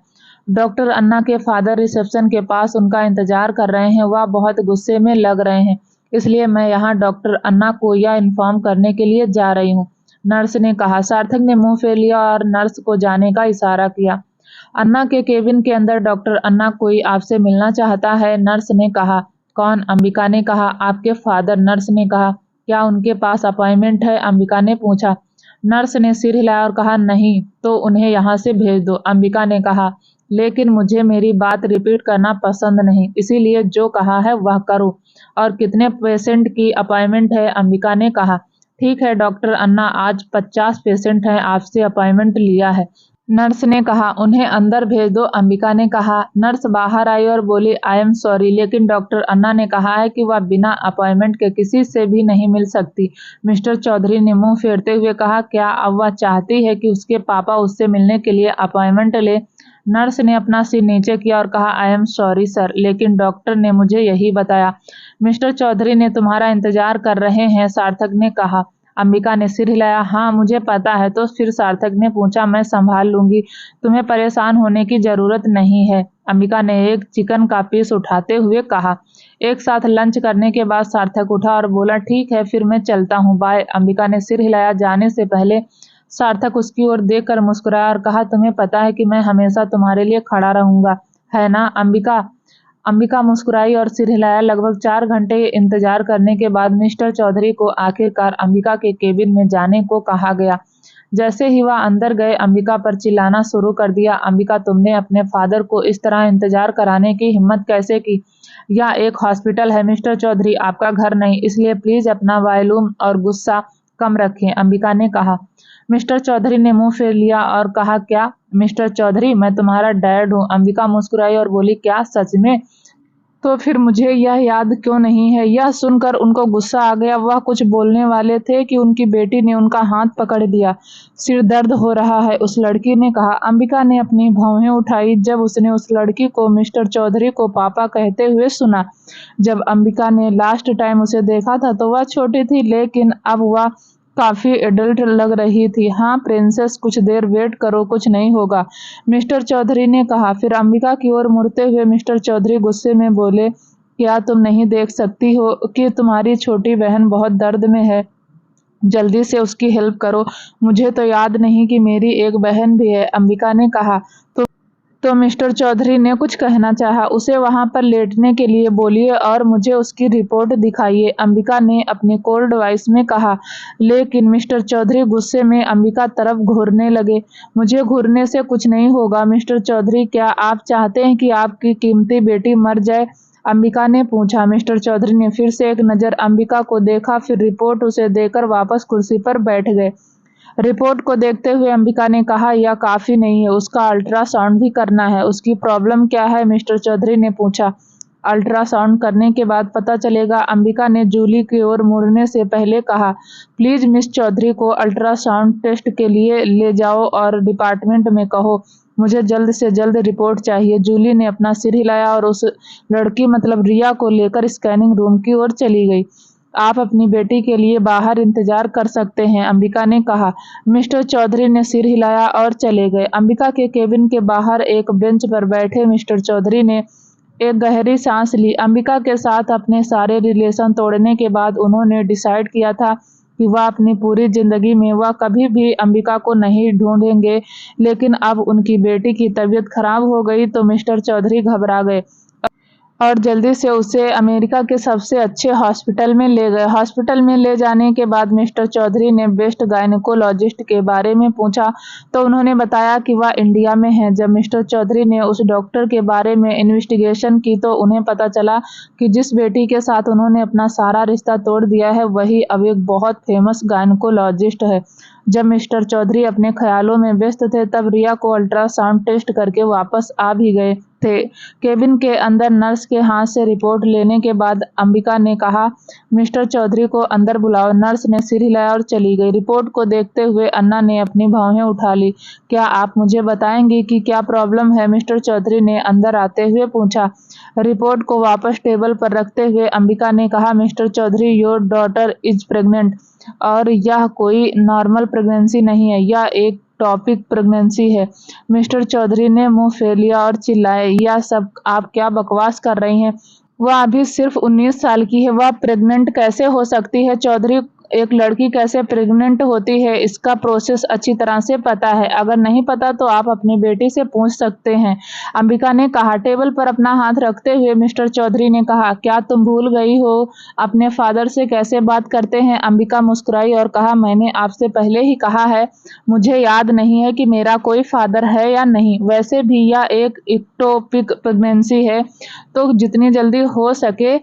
डॉक्टर अन्ना के फादर रिसेप्शन के पास उनका इंतजार कर रहे हैं। वह बहुत गुस्से में लग रहे हैं, इसलिए मैं यहाँ डॉक्टर अन्ना को यह इन्फॉर्म करने के लिए जा रही हूँ, नर्स ने कहा। सार्थक ने मुंह फेर लिया और नर्स को जाने का इशारा किया। अन्ना के केबिन के अंदर डॉक्टर अन्ना, कोई आपसे मिलना चाहता है, नर्स ने कहा। कौन? अंबिका ने कहा। आपके फादर, नर्स ने कहा। क्या उनके पास अपॉइंटमेंट है? अंबिका ने पूछा। नर्स ने सिर हिलाया और कहा, नहीं। तो उन्हें यहाँ से भेज दो, अंबिका ने कहा। लेकिन मुझे मेरी बात रिपीट करना पसंद नहीं, इसीलिए जो कहा है वह करो। और कितने पेशेंट की अपॉइंटमेंट है? अंबिका ने कहा। ठीक है डॉक्टर अन्ना, आज 50 पेशेंट हैं, आपसे अपॉइंटमेंट लिया है। नर्स ने कहा, उन्हें अंदर भेज दो। अंबिका ने कहा। नर्स बाहर आई और बोली, आई एम सॉरी, लेकिन डॉक्टर अन्ना ने कहा है कि वह बिना अपॉइंटमेंट के किसी से भी नहीं मिल सकती। मिस्टर चौधरी ने मुंह फेरते हुए कहा, क्या अब वह चाहती है कि उसके पापा उससे मिलने के लिए अपॉइंटमेंट ले? नर्स ने अपना सिर नीचे किया और कहा, आई एम सॉरी सर, लेकिन डॉक्टर ने मुझे यही बताया। मिस्टर चौधरी ने तुम्हारा इंतजार कर रहे हैं, सार्थक ने कहा। अंबिका ने सिर हिलाया। हाँ, मुझे पता है। तो फिर सार्थक ने पूछा, मैं संभाल लूंगी, तुम्हें परेशान होने की जरूरत नहीं है, अंबिका ने एक चिकन का पीस उठाते हुए कहा। एक साथ लंच करने के बाद सार्थक उठा और बोला, ठीक है, फिर मैं चलता हूँ, बाय। अंबिका ने सिर हिलाया। जाने से पहले सार्थक उसकी ओर देखकर मुस्कुराया और कहा, तुम्हें पता है कि मैं हमेशा तुम्हारे लिए खड़ा रहूंगा, है ना अंबिका? अंबिका मुस्कुराई और सिर हिलाया। लगभग 4 घंटे इंतजार करने के बाद मिस्टर चौधरी को आखिरकार अंबिका के केबिन में जाने को कहा गया। जैसे ही वह अंदर गए, अंबिका पर चिल्लाना शुरू कर दिया, अंबिका, तुमने अपने फादर को इस तरह इंतजार कराने की हिम्मत कैसे की? यह एक हॉस्पिटल है मिस्टर चौधरी, आपका घर नहीं, इसलिए प्लीज अपना वॉल्यूम और गुस्सा कम रखें, अंबिका ने कहा। मिस्टर चौधरी ने मुंह फेर लिया और कहा, क्या मिस्टर चौधरी, मैं तुम्हारा डैड हूँ। अंबिका मुस्कुराई और बोली, क्या सच में? तो फिर मुझे यह याद क्यों नहीं है? यह सुनकर उनको गुस्सा आ गया। वह कुछ बोलने वाले थे कि उनकी बेटी ने उनका हाथ पकड़ दिया। सिर दर्द हो रहा है, उस लड़की ने कहा। अंबिका ने अपनी भौहें उठाई जब उसने उस लड़की को मिस्टर चौधरी को पापा कहते हुए सुना। जब अंबिका ने लास्ट टाइम उसे देखा था तो वह छोटी थी, लेकिन अब वह काफी एडल्ट लग रही थी। हाँ प्रिंसेस, कुछ देर वेट करो, कुछ नहीं होगा, मिस्टर चौधरी ने कहा। फिर अंबिका की ओर मुड़ते हुए मिस्टर चौधरी गुस्से में बोले, क्या तुम नहीं देख सकती हो कि तुम्हारी छोटी बहन बहुत दर्द में है? जल्दी से उसकी हेल्प करो। मुझे तो याद नहीं कि मेरी एक बहन भी है, अंबिका ने कहा। तो मिस्टर चौधरी ने कुछ कहना चाहा। उसे वहां पर लेटने के लिए बोलिए और मुझे उसकी रिपोर्ट दिखाइए, अंबिका ने अपनी कोल्ड वॉइस में कहा। लेकिन मिस्टर चौधरी गुस्से में अंबिका तरफ घूरने लगे। मुझे घूरने से कुछ नहीं होगा मिस्टर चौधरी, क्या आप चाहते हैं कि आपकी कीमती बेटी मर जाए? अंबिका ने पूछा। मिस्टर चौधरी ने फिर से एक नज़र अंबिका को देखा, फिर रिपोर्ट उसे देकर वापस कुर्सी पर बैठ गए। रिपोर्ट को देखते हुए अंबिका ने कहा, यह काफी नहीं है, उसका अल्ट्रासाउंड भी करना है। उसकी प्रॉब्लम क्या है? मिस्टर चौधरी ने पूछा। अल्ट्रासाउंड करने के बाद पता चलेगा, अंबिका ने जूली की ओर मुड़ने से पहले कहा। प्लीज मिस चौधरी को अल्ट्रासाउंड टेस्ट के लिए ले जाओ और डिपार्टमेंट में कहो, मुझे जल्द से जल्द रिपोर्ट चाहिए। जूली ने अपना सिर हिलाया और उस लड़की मतलब रिया को लेकर स्कैनिंग रूम की ओर चली गई। आप अपनी बेटी के लिए बाहर इंतजार कर सकते हैं, अंबिका ने कहा। मिस्टर चौधरी ने सिर हिलाया और चले गए। अंबिका के केबिन के बाहर एक बेंच पर बैठे मिस्टर चौधरी ने एक गहरी सांस ली। अंबिका के साथ अपने सारे रिलेशन तोड़ने के बाद उन्होंने डिसाइड किया था कि वह अपनी पूरी जिंदगी में वह कभी भी अंबिका को नहीं ढूंढेंगे, लेकिन अब उनकी बेटी की तबीयत खराब हो गई तो मिस्टर चौधरी घबरा गए और जल्दी से उसे अमेरिका के सबसे अच्छे हॉस्पिटल में ले गए। हॉस्पिटल में ले जाने के बाद मिस्टर चौधरी ने बेस्ट गायनेकोलॉजिस्ट के बारे में पूछा तो उन्होंने बताया कि वह इंडिया में है। जब मिस्टर चौधरी ने उस डॉक्टर के बारे में इन्वेस्टिगेशन की तो उन्हें पता चला कि जिस बेटी के साथ उन्होंने अपना सारा रिश्ता तोड़ दिया है वही अब एक बहुत फेमस गायनेकोलॉजिस्ट है। जब मिस्टर चौधरी अपने ख्यालों में व्यस्त थे तब रिया को अल्ट्रासाउंड टेस्ट करके वापस आ भी गए थे। केबिन के अंदर नर्स के हाथ से रिपोर्ट लेने के बाद अंबिका ने कहा, मिस्टर चौधरी को अंदर बुलाओ। नर्स ने सिर हिलाया और चली गई। रिपोर्ट को देखते हुए अन्ना ने अपनी भौहें उठा ली। क्या आप मुझे बताएंगे कि क्या प्रॉब्लम है? मिस्टर चौधरी ने अंदर आते हुए पूछा। रिपोर्ट को वापस टेबल पर रखते हुए अंबिका ने कहा, Mr Chaudhary, your daughter is pregnant और यह कोई नॉर्मल प्रेगनेंसी नहीं है, यह एक टॉपिक प्रेगनेंसी है। मिस्टर चौधरी ने मुंह फेर लिया और चिल्लाए, यह सब आप क्या बकवास कर रही हैं? वह अभी सिर्फ 19 साल की है, वह प्रेग्नेंट कैसे हो सकती है? चौधरी, एक लड़की कैसे प्रेग्नेंट होती है इसका प्रोसेस अच्छी तरह से पता है, अगर नहीं पता तो आप अपनी बेटी से पूछ सकते हैं, अंबिका ने कहा। टेबल पर अपना हाथ रखते हुए मिस्टर चौधरी ने कहा, क्या तुम भूल गई हो अपने फादर से कैसे बात करते हैं? अंबिका मुस्कुराई और कहा, मैंने आपसे पहले ही कहा है, मुझे याद नहीं है कि मेरा कोई फादर है या नहीं। वैसे भी यह एक इक्टोपिक प्रेगनेंसी है तो जितनी जल्दी हो सके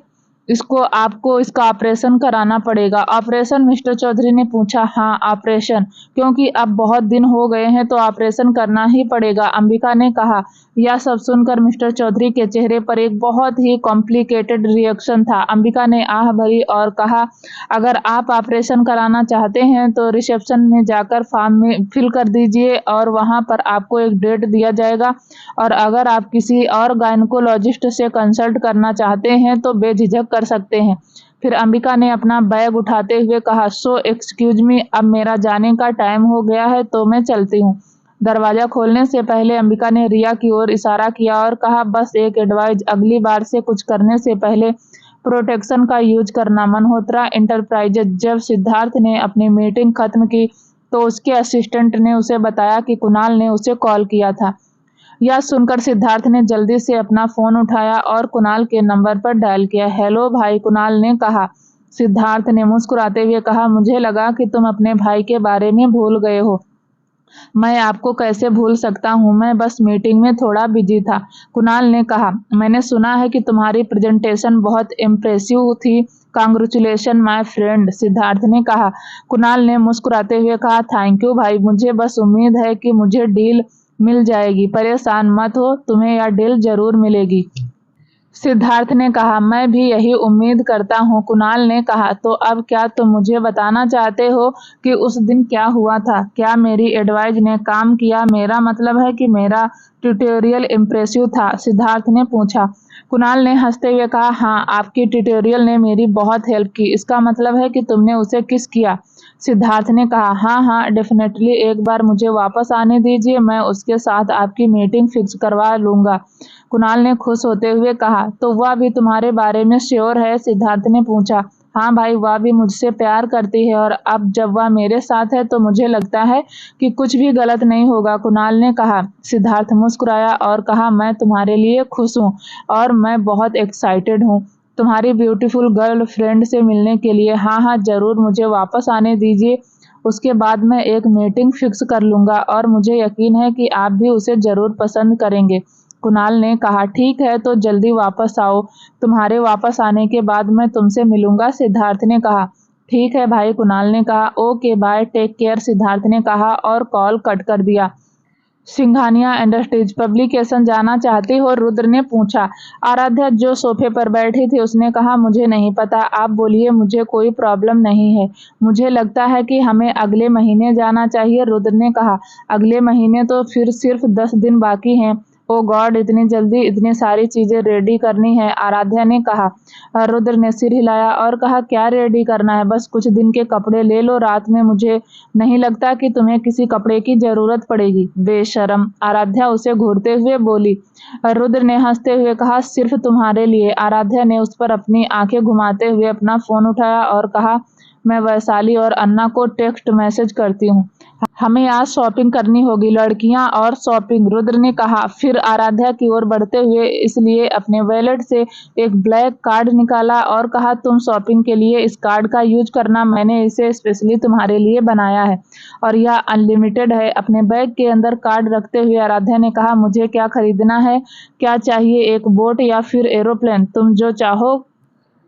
इसको आपको इसका ऑपरेशन कराना पड़ेगा। ऑपरेशन? मिस्टर चौधरी ने पूछा। हाँ, ऑपरेशन, क्योंकि अब बहुत दिन हो गए हैं तो ऑपरेशन करना ही पड़ेगा, अंबिका ने कहा। यह सब सुनकर मिस्टर चौधरी के चेहरे पर एक बहुत ही कॉम्प्लिकेटेड रिएक्शन था। अंबिका ने आह भरी और कहा, अगर आप ऑपरेशन कराना चाहते हैं तो रिसेप्शन में जाकर फॉर्म में फिल कर दीजिए और वहां पर आपको एक डेट दिया जाएगा, और अगर आप किसी और गायनकोलॉजिस्ट से कंसल्ट करना चाहते हैं तो बेझिझक कर सकते हैं। फिर अंबिका ने अपना बैग उठाते हुए कहा, सो एक्सक्यूज मी, अब मेरा जाने का टाइम हो गया है तो मैं चलती हूँ। दरवाजा खोलने से पहले अंबिका ने रिया की ओर इशारा किया और कहा, बस एक एडवाइस, अगली बार से कुछ करने से पहले प्रोटेक्शन का यूज करना। मल्होत्रा एंटरप्राइजेज। जब सिद्धार्थ ने अपनी मीटिंग खत्म की तो उसके असिस्टेंट ने उसे बताया कि कुणाल ने उसे कॉल किया था। यह सुनकर सिद्धार्थ ने जल्दी से अपना फोन उठाया और कुणाल के नंबर पर डायल किया। हेलो भाई, कुणाल ने कहा। सिद्धार्थ ने मुस्कुराते हुए कहा, मुझे लगा कि तुम अपने भाई के बारे में भूल गए हो। मैं आपको कैसे भूल सकता हूँ, मैं बस मीटिंग में थोड़ा बिजी था। कुणाल ने कहा, मैंने सुना है कि तुम्हारी प्रेजेंटेशन बहुत इम्प्रेसिव थी। कांग्रेचुलेशन माय फ्रेंड, सिद्धार्थ ने कहा। कुणाल ने मुस्कुराते हुए कहा, थैंक यू भाई, मुझे बस उम्मीद है कि मुझे डील मिल जाएगी। परेशान मत हो, तुम्हें यह डील जरूर मिलेगी। सिद्धार्थ ने कहा, मैं भी यही उम्मीद करता हूँ। कुणाल ने कहा, तो अब क्या तुम मुझे बताना चाहते हो कि उस दिन क्या हुआ था? क्या मेरी एडवाइस ने काम किया? मेरा मतलब है कि मेरा ट्यूटोरियल इम्प्रेसिव था, सिद्धार्थ ने पूछा। कुणाल ने हंसते हुए कहा, हाँ, आपकी ट्यूटोरियल ने मेरी बहुत हेल्प की। इसका मतलब है कि तुमने उसे किस किया? सिद्धार्थ ने कहा, हाँ हाँ डेफिनेटली, एक बार मुझे वापस आने दीजिए, मैं उसके साथ आपकी मीटिंग फिक्स करवा लूंगा। कुणाल ने खुश होते हुए कहा, तो वह भी तुम्हारे बारे में श्योर है? सिद्धार्थ ने पूछा। हाँ भाई, वह भी मुझसे प्यार करती है और अब जब वह मेरे साथ है तो मुझे लगता है कि कुछ भी गलत नहीं होगा, कुणाल ने कहा। सिद्धार्थ मुस्कुराया और कहा, मैं तुम्हारे लिए खुश हूँ और मैं बहुत एक्साइटेड हूँ तुम्हारी ब्यूटीफुल गर्लफ्रेंड से मिलने के लिए। हाँ हाँ जरूर, मुझे वापस आने दीजिए, उसके बाद मैं एक मीटिंग फिक्स कर लूंगा और मुझे यकीन है कि आप भी उसे जरूर पसंद करेंगे। कुणाल ने कहा, ठीक है तो जल्दी वापस आओ, तुम्हारे वापस आने के बाद मैं तुमसे मिलूंगा, सिद्धार्थ ने कहा। ठीक है भाई, कुणाल ने कहा। Okay bye, take care, Siddharth ने कहा और कॉल कट कर दिया। सिंघानिया इंडस्ट्रीज पब्लिकेशन जाना चाहती हो? रुद्र ने पूछा। आराध्या जो सोफे पर बैठी थी उसने कहा, मुझे नहीं पता, आप बोलिए, मुझे कोई प्रॉब्लम नहीं है। मुझे लगता है कि हमें अगले महीने जाना चाहिए, रुद्र ने कहा। अगले महीने तो फिर सिर्फ 10 दिन बाकी हैं। ओ गॉड, इतनी जल्दी इतनी सारी चीजें रेडी करनी है, आराध्या ने कहा। रुद्र ने सिर हिलाया और कहा, क्या रेडी करना है? बस कुछ दिन के कपड़े ले लो, रात में मुझे नहीं लगता कि तुम्हें किसी कपड़े की जरूरत पड़ेगी। बेशरम, आराध्या उसे घूरते हुए बोली। रुद्र ने हंसते हुए कहा, सिर्फ तुम्हारे लिए। आराध्या ने उस पर अपनी आंखें घुमाते हुए अपना फोन उठाया और कहा, मैं वैशाली और अन्ना को टेक्स्ट मैसेज करती हूँ, हमें आज शॉपिंग करनी होगी, लड़कियां और शॉपिंग, रुद्र ने कहा। फिर आराध्या की ओर बढ़ते हुए इसलिए अपने वॉलेट से एक ब्लैक कार्ड निकाला और कहा, तुम शॉपिंग के लिए इस कार्ड का यूज करना, मैंने इसे स्पेशली तुम्हारे लिए बनाया है और यह अनलिमिटेड है। अपने बैग के अंदर कार्ड रखते हुए आराध्या ने कहा, मुझे क्या खरीदना है? क्या चाहिए, एक बोट या फिर एरोप्लेन? तुम जो चाहो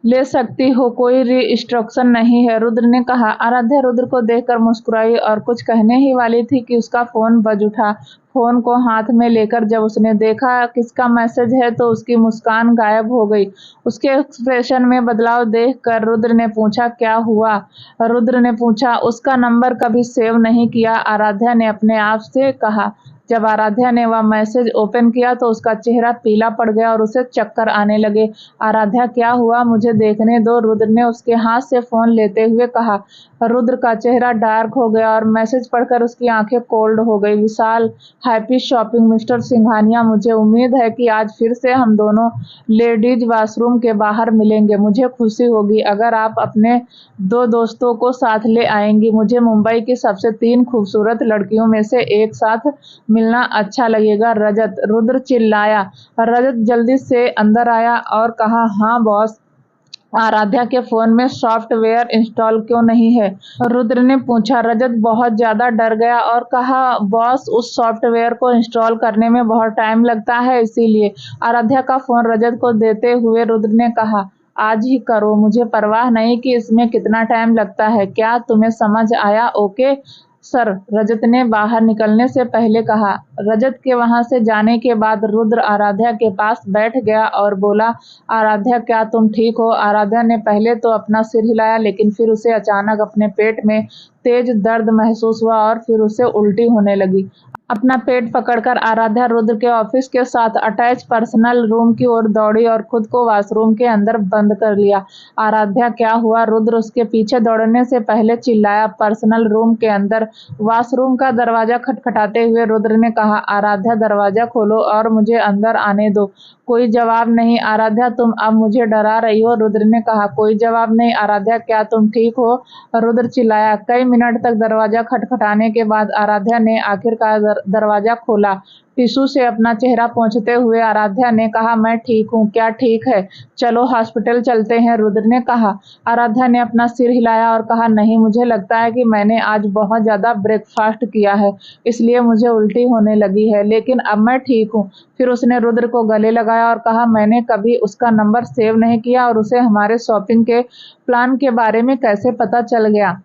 ले सकती हो, कोई रिस्ट्रिक्शन नहीं है, रुद्र ने कहा। आराध्या रुद्र को देखकर मुस्कुराई और कुछ कहने ही वाली थी कि उसका फोन बज उठा। फोन को हाथ में लेकर जब उसने देखा किसका मैसेज है तो उसकी मुस्कान गायब हो गई। उसके एक्सप्रेशन में बदलाव देखकर रुद्र ने पूछा, क्या हुआ? रुद्र ने पूछा, उसका नंबर कभी सेव नहीं किया, आराध्या ने अपने आप से कहा। जब आराध्या ने वह मैसेज ओपन किया तो उसका चेहरा पीला पड़ गया और उसे चक्कर आने लगे। आराध्या, क्या हुआ, मुझे देखने दो, रुद्र ने उसके हाथ से फोन लेते हुए कहा। रुद्र का चेहरा डार्क हो गया और मैसेज पढ़कर उसकी आंखें कोल्ड हो गई। विशाल, हैप्पी शॉपिंग मिस्टर सिंघानिया, मुझे उम्मीद है कि आज फिर से हम दोनों लेडीज वॉशरूम के बाहर मिलेंगे। मुझे खुशी होगी अगर आप अपने 2 दोस्तों को साथ ले आएंगी। मुझे मुंबई की सबसे 3 खूबसूरत लड़कियों में से एक साथ मिलना अच्छा लगेगा। रजत, रुद्र चिल्लाया। रजत जल्दी से अंदर आया और कहा, हाँ बॉस। आराध्या के फोन में सॉफ्टवेयर इंस्टॉल क्यों नहीं है? रुद्र ने पूछा। रजत बहुत ज्यादा डर गया और कहा, बॉस, उस सॉफ्टवेयर को इंस्टॉल करने में बहुत टाइम लगता है, इसीलिए। आराध्या का फोन रजत को देते हुए रुद्र ने कहा, आज ही करो, मुझे परवाह नहीं कि इसमें कितना टाइम लगता है। क्या तुम्हें समझ आया? ओके सर, रजत ने बाहर निकलने से पहले कहा। रजत के वहां से जाने के बाद रुद्र आराध्या के पास बैठ गया और बोला, आराध्या क्या तुम ठीक हो? आराध्या ने पहले तो अपना सिर हिलाया, लेकिन फिर उसे अचानक अपने पेट में तेज दर्द महसूस हुआ और फिर उसे उल्टी होने लगी। अपना पेट पकड़कर आराध्या रुद्र के ऑफिस के साथ अटैच पर्सनल रूम की ओर दौड़ी और खुद को वॉशरूम के अंदर बंद कर लिया। आराध्या क्या हुआ? रुद्र उसके पीछे दौड़ने से पहले चिल्लाया। पर्सनल रूम के अंदर वॉशरूम का दरवाजा खटखटाते हुए रुद्र ने कहा, आराध्या दरवाजा खोलो और मुझे अंदर आने दो। कोई जवाब नहीं। आराध्या तुम अब मुझे डरा रही हो, रुद्र ने कहा। कोई जवाब नहीं। आराध्या क्या तुम ठीक हो? रुद्र चिल्लाया। कई मिनट तक दरवाजा खटखटाने के बाद आराध्या ने आखिरकार दरवाजा खोला। टिश्यू से अपना चेहरा पोंछते हुए आराध्या ने कहा, मैं ठीक हूँ। क्या ठीक है? चलो हॉस्पिटल चलते हैं, रुद्र ने कहा। आराध्या ने अपना सिर हिलाया और कहा, नहीं, मुझे लगता है कि मैंने आज बहुत ज्यादा ब्रेकफास्ट किया है, इसलिए मुझे उल्टी होने लगी है, लेकिन अब मैं ठीक हूँ। फिर उसने रुद्र को गले लगाया और कहा, मैंने कभी उसका नंबर सेव नहीं किया और उसे हमारे शॉपिंग के प्लान के बारे में कैसे पता चल गया?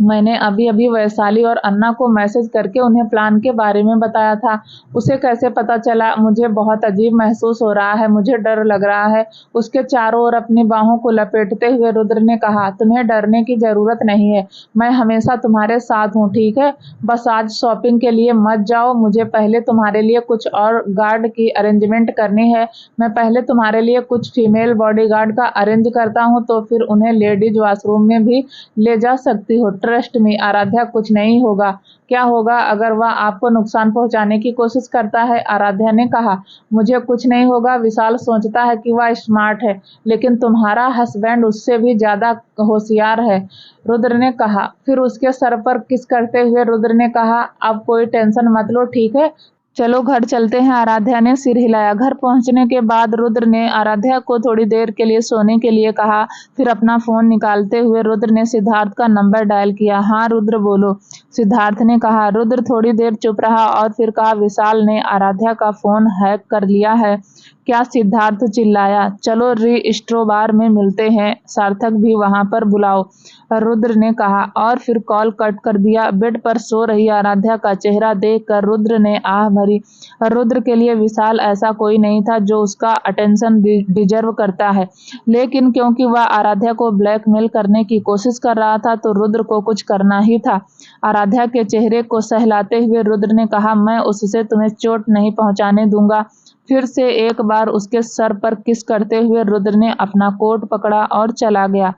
मैंने अभी-अभी वैशाली और अन्ना को मैसेज करके उन्हें प्लान के बारे में बताया था। उसे कैसे पता चला? मुझे बहुत अजीब महसूस हो रहा है, मुझे डर लग रहा है। उसके चारों ओर अपनी बाहों को लपेटते हुए रुद्र ने कहा, तुम्हें डरने की जरूरत नहीं है, मैं हमेशा तुम्हारे साथ हूँ, ठीक है? बस आज शॉपिंग के लिए मत जाओ, मुझे पहले तुम्हारे लिए कुछ और गार्ड की अरेंजमेंट करनी है। मैं पहले तुम्हारे लिए कुछ फीमेल बॉडीगार्ड का अरेंज करता हूँ, तो फिर उन्हें लेडीज वॉशरूम में भी ले जा सकती हो। ट्रस्ट में आराध्या, कुछ नहीं होगा। क्या होगा अगर वह आपको नुकसान पहुंचाने की कोशिश करता है? आराध्या ने कहा, मुझे कुछ नहीं होगा। विशाल सोचता है कि वह स्मार्ट है, लेकिन तुम्हारा हस्बैंड उससे भी ज्यादा होशियार है, रुद्र ने कहा। फिर उसके सर पर किस करते हुए रुद्र ने कहा, अब कोई टेंशन मत लो, ठीक है? चलो घर चलते हैं। आराध्या ने सिर हिलाया। घर पहुंचने के बाद रुद्र ने आराध्या को थोड़ी देर के लिए सोने के लिए कहा। फिर अपना फोन निकालते हुए रुद्र ने सिद्धार्थ का नंबर डायल किया। हाँ रुद्र, बोलो, सिद्धार्थ ने कहा। रुद्र थोड़ी देर चुप रहा और फिर कहा, विशाल ने आराध्या का फोन हैक कर लिया है क्या? सिद्धार्थ चिल्लाया। चलो री-स्ट्रो बार में मिलते हैं, सार्थक भी वहां पर बुलाओ, रुद्र ने कहा और फिर कॉल कट कर दिया। बेड पर सो रही आराध्या का चेहरा देखकर रुद्र ने आह भरी। रुद्र के लिए विशाल ऐसा कोई नहीं था जो उसका अटेंशन डिजर्व करता है, लेकिन क्योंकि वह आराध्या को ब्लैकमेल करने की कोशिश कर रहा था तो रुद्र को कुछ करना ही था। आराध्या के चेहरे को सहलाते हुए रुद्र ने कहा, मैं उससे तुम्हें चोट नहीं पहुंचाने दूंगा। फिर से एक बार उसके सर पर किस करते हुए रुद्र ने अपना कोट पकड़ा और चला गया।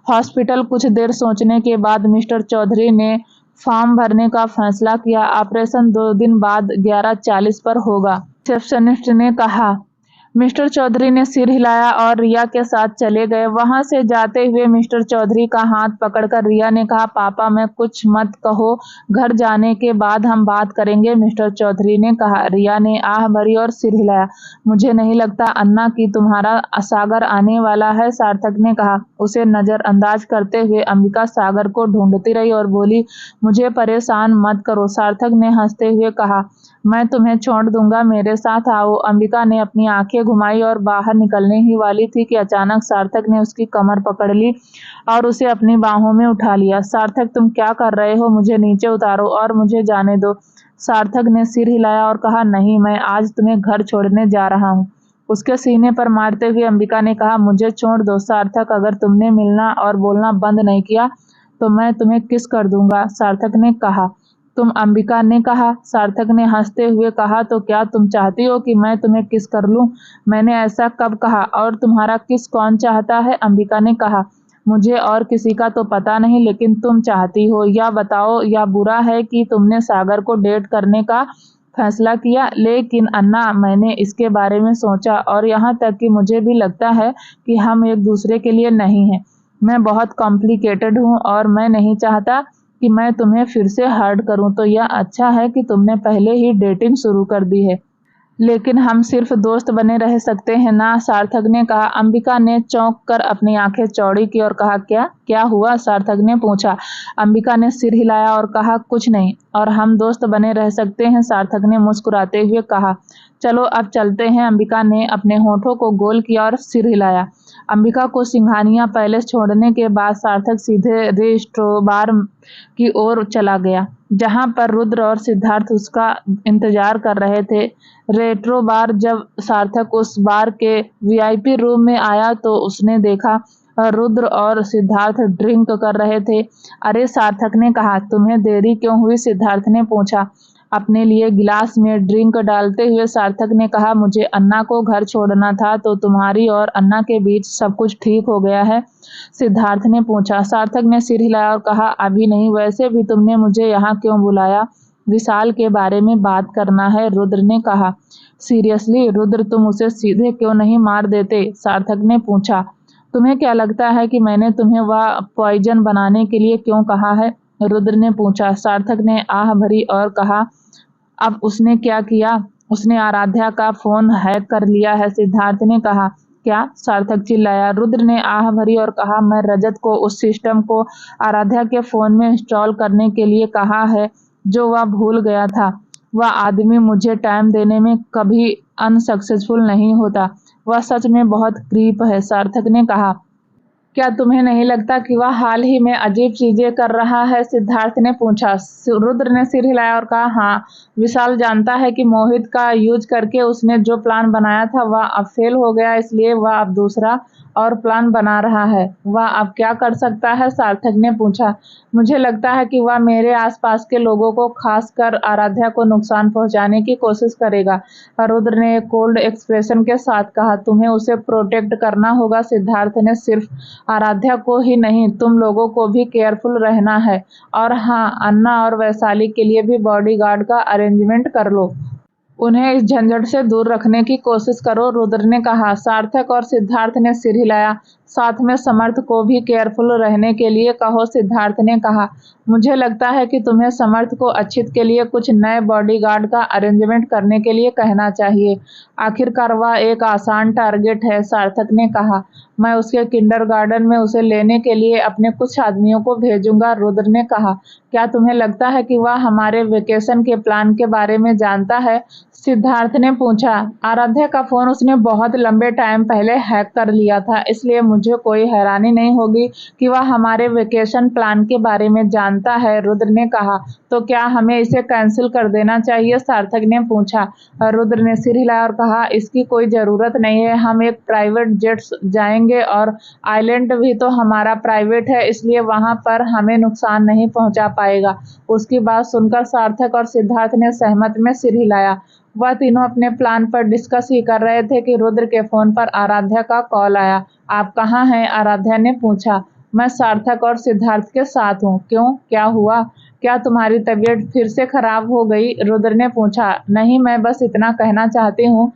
हॉस्पिटल। कुछ देर सोचने के बाद मिस्टर चौधरी ने फॉर्म भरने का फैसला किया। ऑपरेशन 2 दिन बाद 11:40 पर होगा, रिसेप्शनिस्ट ने कहा। मिस्टर चौधरी ने सिर हिलाया और रिया के साथ चले गए। वहां से जाते हुए मिस्टर चौधरी का हाथ पकड़कर रिया ने कहा, पापा मैं कुछ मत कहो, घर जाने के बाद हम बात करेंगे, मिस्टर चौधरी ने कहा। रिया ने आह भरी और सिर हिलाया। मुझे नहीं लगता अन्ना कि तुम्हारा सागर आने वाला है, सार्थक ने कहा। उसे नजरअंदाज करते हुए अंबिका सागर को ढूंढती रही और बोली, मुझे परेशान मत करो, सार्थक ने हंसते हुए कहा। मैं तुम्हें छोड़ दूंगा, मेरे साथ आओ। अंबिका ने अपनी आंखें घुमाई और बाहर निकलने ही वाली थी कि अचानक सार्थक ने उसकी कमर पकड़ ली और उसे अपनी बाहों में उठा लिया। सार्थक तुम क्या कर रहे हो? मुझे नीचे उतारो और मुझे जाने दो। सार्थक ने सिर हिलाया और कहा, नहीं, मैं आज तुम्हें घर छोड़ने जा रहा हूँ। उसके सीने पर मारते हुए अंबिका ने कहा, मुझे छोड़ दो सार्थक, अगर तुमने मिलना और बोलना बंद नहीं किया तो मैं तुम्हें किस कर दूंगा, सार्थक ने कहा। तुम? अंबिका ने कहा। सार्थक ने हंसते हुए कहा, तो क्या तुम चाहती हो कि मैं तुम्हें किस कर लूं? मैंने ऐसा कब कहा? और तुम्हारा किस कौन चाहता है? अंबिका ने कहा। मुझे और किसी का तो पता नहीं, लेकिन तुम चाहती हो। या बताओ, या बुरा है कि तुमने सागर को डेट करने का फैसला किया? लेकिन अन्ना, मैंने इसके बारे में सोचा और यहाँ तक कि मुझे भी लगता है कि हम एक दूसरे के लिए नहीं हैं। मैं बहुत कॉम्प्लिकेटेड हूँ और मैं नहीं चाहता कि मैं तुम्हें फिर से हर्ट करूं, तो यह अच्छा है कि तुमने पहले ही डेटिंग शुरू कर दी है। लेकिन हम सिर्फ दोस्त बने रह सकते हैं ना, सार्थक ने कहा। अंबिका ने चौंक कर अपनी आंखें चौड़ी की और कहा, क्या क्या हुआ? सार्थक ने पूछा। अंबिका ने सिर हिलाया और कहा, कुछ नहीं। और हम दोस्त बने रह सकते हैं, सार्थक ने मुस्कुराते हुए कहा। चलो अब चलते हैं। अंबिका ने अपने होठों को गोल किया और सिर हिलाया। अंबिका को सिंघानिया पैलेस छोड़ने के बाद सार्थक सीधे रेस्टो बार की ओर चला गया, जहां पर रुद्र और सिद्धार्थ उसका इंतजार कर रहे थे। रेट्रो बार जब सार्थक उस बार के वीआईपी रूम में आया तो उसने देखा रुद्र और सिद्धार्थ ड्रिंक कर रहे थे। अरे, सार्थक ने कहा, तुम्हें देरी क्यों हुई? सिद्धार्थ ने पूछा। अपने लिए गिलास में ड्रिंक डालते हुए सार्थक ने कहा, मुझे अन्ना को घर छोड़ना था, तो तुम्हारी और अन्ना के बीच सब कुछ ठीक हो गया है? सिद्धार्थ ने पूछा। सार्थक ने सिर हिलाया और कहा, अभी नहीं। वैसे भी तुमने मुझे यहाँ क्यों बुलाया? विशाल के बारे में बात करना है, रुद्र ने कहा। सीरियसली रुद्र, तुम उसे सीधे क्यों नहीं मार देते? सार्थक ने पूछा। तुम्हें क्या लगता है कि मैंने तुम्हें वह पॉइजन बनाने के लिए क्यों कहा है? रुद्र ने पूछा। सार्थक ने आह भरी और कहा, अब उसने क्या किया? उसने आराध्या का फोन हैक कर लिया है, सिद्धार्थ ने कहा। क्या? सार्थक चिल्लाया। रुद्र ने आह भरी और कहा, मैं रजत को उस सिस्टम को आराध्या के फोन में इंस्टॉल करने के लिए कहा है जो वह भूल गया था। वह आदमी मुझे टाइम देने में कभी अनसक्सेसफुल नहीं होता। वह सच में बहुत क्रीप है, सार्थक ने कहा। क्या तुम्हें नहीं लगता कि वह हाल ही में अजीब चीजें कर रहा है? सिद्धार्थ ने पूछा। रुद्र ने सिर हिलाया और कहा, हाँ, विशाल जानता है कि मोहित का यूज करके उसने जो प्लान बनाया था वह अब फेल हो गया, इसलिए वह अब दूसरा और प्लान बना रहा है। वह अब क्या कर सकता है? सार्थक ने पूछा। मुझे लगता है कि वह मेरे आसपास के लोगों को, खासकर आराध्या को नुकसान पहुंचाने की कोशिश करेगा, रुद्र ने एक कोल्ड एक्सप्रेशन के साथ कहा। तुम्हें उसे प्रोटेक्ट करना होगा, सिद्धार्थ ने। सिर्फ आराध्या को ही नहीं, तुम लोगों को भी केयरफुल रहना है। और हाँ, अन्ना और वैशाली के लिए भी बॉडीगार्ड का अरेंजमेंट कर लो। उन्हें इस झंझट से दूर रखने की कोशिश करो, रुद्र ने कहा। सार्थक और सिद्धार्थ ने सिर हिलाया। साथ में समर्थ को भी केयरफुल रहने के लिए कहो, सिद्धार्थ ने कहा। मुझे लगता है कि तुम्हें समर्थ को अक्षित के लिए कुछ नए बॉडीगार्ड का अरेंजमेंट करने के लिए कहना चाहिए। आखिरकार वह एक आसान टारगेट है, सार्थक ने कहा। मैं उसके किंडरगार्टन में उसे लेने के लिए अपने कुछ आदमियों को भेजूंगा, रुद्र ने कहा। क्या तुम्हें लगता है कि वह हमारे वेकेशन के प्लान के बारे में जानता है? सिद्धार्थ ने पूछा। आराध्या का फोन उसने बहुत लंबे टाइम पहले हैक कर लिया था, इसलिए मुझे कोई हैरानी नहीं होगी कि वह हमारे वेकेशन प्लान के बारे में जानता है, रुद्र ने कहा। तो क्या हमें इसे कैंसिल कर देना चाहिए? सार्थक ने पूछा। रुद्र ने सिर हिलाया और कहा, इसकी कोई जरूरत नहीं है। हम एक प्राइवेट जेट जाएंगे और आइलैंड भी तो हमारा प्राइवेट है, इसलिए वहां पर हमें नुकसान नहीं पहुंचा पाएगा। उसकी बात सुनकर सार्थक और सिद्धार्थ ने सहमत में सिर हिलाया। वह तीनों अपने प्लान पर डिस्कस ही कर रहे थे कि रुद्र के फोन पर आराध्या का कॉल आया। आप कहाँ हैं? आराध्या ने पूछा। मैं सार्थक और सिद्धार्थ के साथ हूँ। क्यों, क्या हुआ? क्या तुम्हारी तबीयत फिर से खराब हो गई? रुद्र ने पूछा। नहीं, मैं बस इतना कहना चाहती हूँ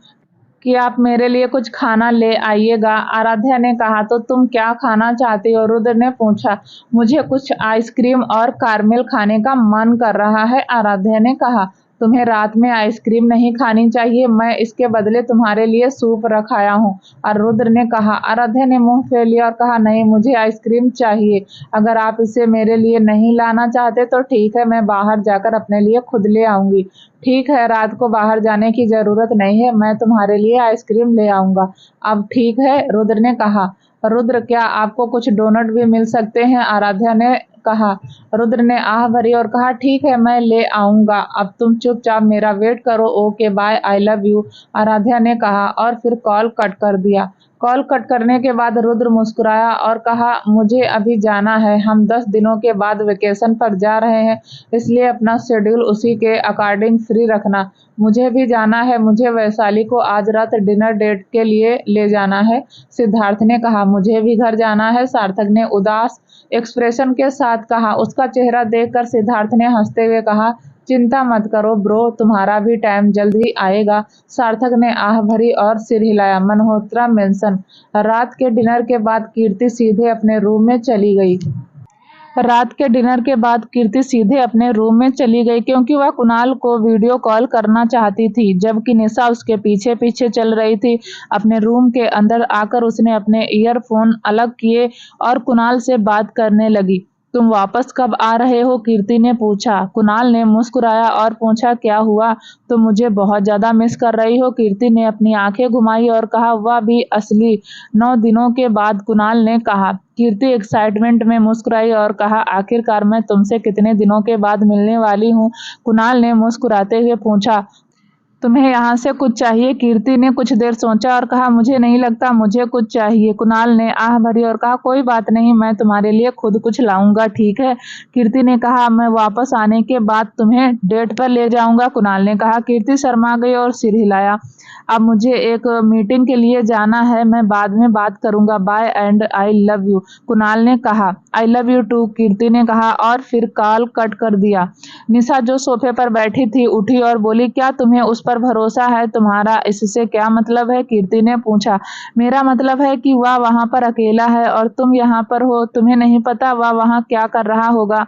कि आप मेरे लिए कुछ खाना ले आइएगा, आराध्या ने कहा। तो तुम क्या खाना चाहती हो? रुद्र ने पूछा। मुझे कुछ आइसक्रीम और कारमेल खाने का मन कर रहा है, आराध्या ने कहा। तुम्हें रात में आइसक्रीम नहीं खानी चाहिए, मैं इसके बदले तुम्हारे लिए सूप रखाया हूँ, और रुद्र ने कहा। आराध्या ने मुंह फेर लिया और कहा, नहीं, मुझे आइसक्रीम चाहिए। अगर आप इसे मेरे लिए नहीं लाना चाहते तो ठीक है, मैं बाहर जाकर अपने लिए खुद ले आऊंगी। ठीक है, रात को बाहर जाने की जरूरत नहीं है, मैं तुम्हारे लिए आइसक्रीम ले आऊंगा। अब ठीक है, रुद्र ने कहा। रुद्र, क्या आपको कुछ डोनट भी मिल सकते हैं? आराध्या ने कहा। रुद्र ने आह भरी और कहा, ठीक है, मैं ले आऊंगा। अब तुम चुपचाप मेरा वेट करो। Okay, bye, I love you, Aaradhya ने कहा और फिर कॉल कट कर दिया। कॉल कट करने के बाद रुद्र मुस्कुराया और कहा, मुझे अभी जाना है। हम 10 दिनों के बाद वेकेशन पर जा रहे हैं, इसलिए अपना शेड्यूल उसी के अकॉर्डिंग फ्री रखना। मुझे भी जाना है, मुझे वैशाली को आज रात डिनर डेट के लिए ले जाना है, सिद्धार्थ ने कहा। मुझे भी घर जाना है, सार्थक ने उदास एक्सप्रेशन के साथ कहा। उसका चेहरा देखकर सिद्धार्थ ने हंसते हुए कहा, चिंता मत करो ब्रो, तुम्हारा भी टाइम जल्द ही आएगा। सार्थक ने आह भरी और सिर हिलाया। मल्होत्रा मेंशन। रात के डिनर के बाद कीर्ति सीधे अपने रूम में चली गई। क्योंकि वह कुणाल को वीडियो कॉल करना चाहती थी, जबकि निशा उसके पीछे पीछे चल रही थी। अपने रूम के अंदर आकर उसने अपने ईयरफोन अलग किए और कुणाल से बात करने लगी। तुम वापस कब आ रहे हो? कीर्ति ने पूछा। कुणाल ने मुस्कुराया और पूछा, क्या हुआ? तुम मुझे बहुत ज्यादा मिस कर रही हो? कीर्ति ने अपनी आंखें घुमाई और कहा, वह भी असली 9 दिनों के बाद। कुणाल ने कहा। कीर्ति एक्साइटमेंट में मुस्कुराई और कहा, आखिरकार मैं तुमसे कितने दिनों के बाद मिलने वाली हूँ? कुणाल ने मुस्कुराते हुए पूछा, तुम्हें यहाँ से कुछ चाहिए? कीर्ति ने कुछ देर सोचा और कहा, मुझे नहीं लगता मुझे कुछ चाहिए। कुणाल ने आह भरी और कहा, कोई बात नहीं, मैं तुम्हारे लिए खुद कुछ लाऊंगा, ठीक है? कीर्ति ने कहा, मैं वापस आने के बाद तुम्हें डेट पर ले जाऊंगा। कुणाल ने कहा। कीर्ति शर्मा गई और सिर हिलाया। अब मुझे एक मीटिंग के लिए जाना है, मैं बाद में बात करूंगा, bye and I love you. Kunal ने कहा। I love you too, Kirti ने कहा और फिर कॉल कट कर दिया। निशा जो सोफे पर बैठी थी उठी और बोली, क्या तुम्हें उस पर भरोसा है? तुम्हारा इससे क्या मतलब है? कीर्ति ने पूछा। मेरा मतलब है कि वह वहां पर अकेला है और तुम यहाँ पर हो, तुम्हें नहीं पता वह वहां क्या कर रहा होगा?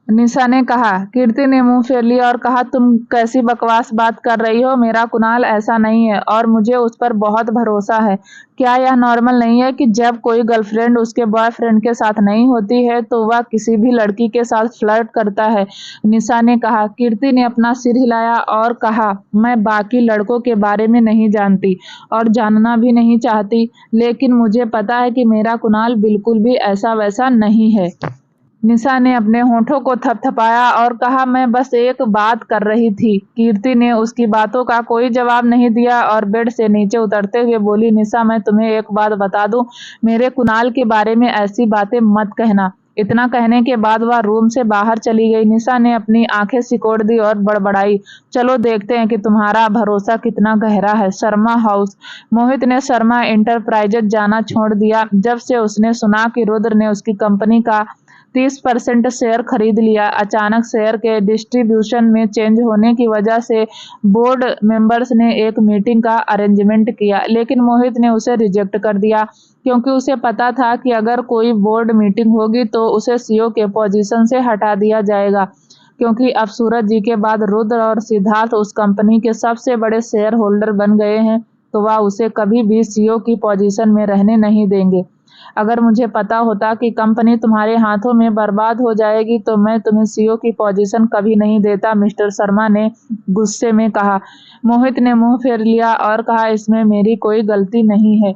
निशा ने कहा। कीर्ति ने मुंह फेर लिया और कहा, तुम कैसी बकवास बात कर रही हो? मेरा कुणाल ऐसा नहीं है और मुझे उस पर बहुत भरोसा है। क्या यह नॉर्मल नहीं है कि जब कोई गर्लफ्रेंड उसके बॉयफ्रेंड के साथ नहीं होती है तो वह किसी भी लड़की के साथ फ्लर्ट करता है? निशा ने कहा। कीर्ति ने अपना सिर हिलाया और कहा, मैं बाकी लड़कों के बारे में नहीं जानती और जानना भी नहीं चाहती, लेकिन मुझे पता है कि मेरा कुणाल बिल्कुल भी ऐसा वैसा नहीं है। निशा ने अपने होठों को थपथपाया और कहा, मैं बस एक बात कर रही थी। कीर्ति ने उसकी बातों का कोई जवाब नहीं दिया और बेड से नीचे उतरते हुए बोली, निशा मैं तुम्हें एक बात बता दूं, मेरे कुणाल के बारे में ऐसी बातें मत कहना। इतना कहने के बाद वह रूम से बाहर चली गई। निशा ने अपनी आंखें सिकोड़ दी और बड़बड़ाई, चलो देखते हैं कि तुम्हारा भरोसा कितना गहरा है। शर्मा हाउस। मोहित ने शर्मा इंटरप्राइजेज जाना छोड़ दिया जब से उसने सुना कि रुद्र ने उसकी कंपनी का 30% शेयर खरीद लिया। अचानक शेयर के डिस्ट्रीब्यूशन में चेंज होने की वजह से बोर्ड मेंबर्स ने एक मीटिंग का अरेंजमेंट किया, लेकिन मोहित ने उसे रिजेक्ट कर दिया क्योंकि उसे पता था कि अगर कोई बोर्ड मीटिंग होगी तो उसे सीईओ के पोजीशन से हटा दिया जाएगा, क्योंकि अब सूरज जी के बाद रुद्र और सिद्धार्थ उस कंपनी के सबसे बड़े शेयर होल्डर बन गए हैं, तो वह उसे कभी भी सीईओ की पोजीशन में रहने नहीं देंगे। अगर मुझे पता होता कि कंपनी तुम्हारे हाथों में बर्बाद हो जाएगी तो मैं तुम्हें सीईओ की पोजीशन कभी नहीं देता, मिस्टर शर्मा ने गुस्से में कहा। मोहित ने मुंह फेर लिया और कहा, इसमें मेरी कोई गलती नहीं है।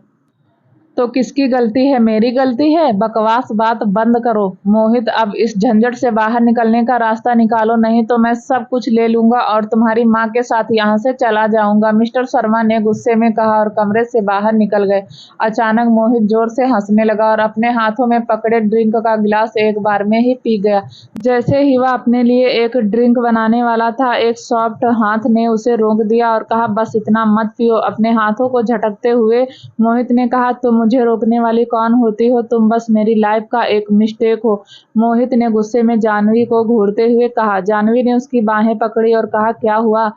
तो किसकी गलती है? मेरी गलती है? बकवास बात बंद करो। मोहित, अब इस झंझट से बाहर निकलने का रास्ता निकालो, नहीं तो मैं सब कुछ ले लूंगा और तुम्हारी माँ के साथ यहाँ से चला जाऊंगा, मिस्टर शर्मा ने गुस्से में कहा और कमरे से बाहर निकल गए। अचानक मोहित जोर से हंसने लगा और अपने हाथों में पकड़े ड्रिंक का गिलास एक बार में ही पी गया। जैसे ही वह अपने लिए एक ड्रिंक बनाने वाला था, एक सॉफ्ट हाथ ने उसे रोक दिया और कहा, बस इतना मत पियो। अपने हाथों को झटकते हुए मोहित ने कहा, तुम मुझे रोकने वाली कौन होती हो? तुम बस मेरी लाइफ का एक मिस्टेक हो। मोहित ने गुस्से में जानवी को घूरते हुए कहा। जानवी ने उसकी बाहें पकड़ी और कहा, क्या हुआ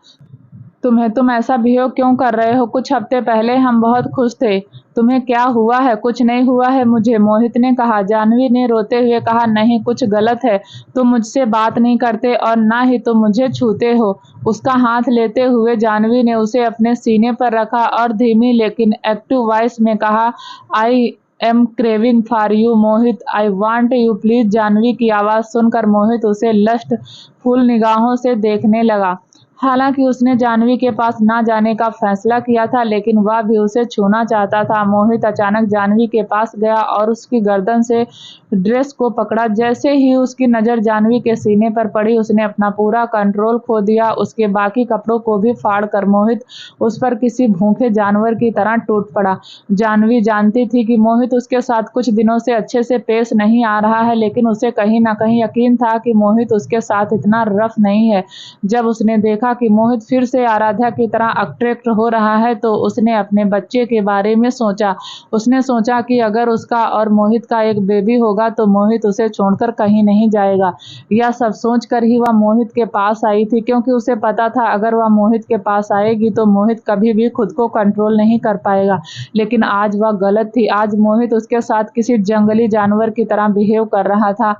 तुम्हें? तुम ऐसा बिहेव क्यों कर रहे हो? कुछ हफ्ते पहले हम बहुत खुश थे, तुम्हें क्या हुआ है? कुछ नहीं हुआ है मुझे, मोहित ने कहा। जानवी ने रोते हुए कहा, नहीं कुछ गलत है, तुम मुझसे बात नहीं करते और ना ही तुम मुझे छूते हो। उसका हाथ लेते हुए जानवी ने उसे अपने सीने पर रखा और धीमी लेकिन एक्टिव वॉइस में कहा, I am craving for you Mohit, I want you please. Janvi की आवाज सुनकर मोहित उसे लस्ट फुल निगाहों से देखने लगा। हालांकि उसने जानवी के पास ना जाने का फैसला किया था, लेकिन वह भी उसे छूना चाहता था। मोहित अचानक जानवी के पास गया और उसकी गर्दन से ड्रेस को पकड़ा। जैसे ही उसकी नजर जानवी के सीने पर पड़ी, उसने अपना पूरा कंट्रोल खो दिया। उसके बाकी कपड़ों को भी फाड़ कर मोहित उस पर किसी भूखे जानवर की तरह टूट पड़ा। जानवी जानती थी कि मोहित उसके साथ कुछ दिनों से अच्छे से पेश नहीं आ रहा है, लेकिन उसे कहीं ना कहीं यकीन था कि मोहित उसके साथ इतना रफ नहीं है। जब उसने देखा कि मोहित फिर से आराध्या की तरह अट्रैक्ट हो रहा है तो उसने अपने बच्चे के बारे में सोचा। उसने सोचा कि अगर उसका और मोहित का एक बेबी होगा तो मोहित उसे छोड़कर कहीं नहीं जाएगा। यह सब सोचकर ही वह मोहित के पास आई थी, क्योंकि उसे पता था अगर वह मोहित के पास आएगी तो मोहित कभी भी खुद को कंट्रोल नहीं कर पाएगा। लेकिन आज वह गलत थी। आज मोहित उसके साथ किसी जंगली जानवर की तरह बिहेव कर रहा था।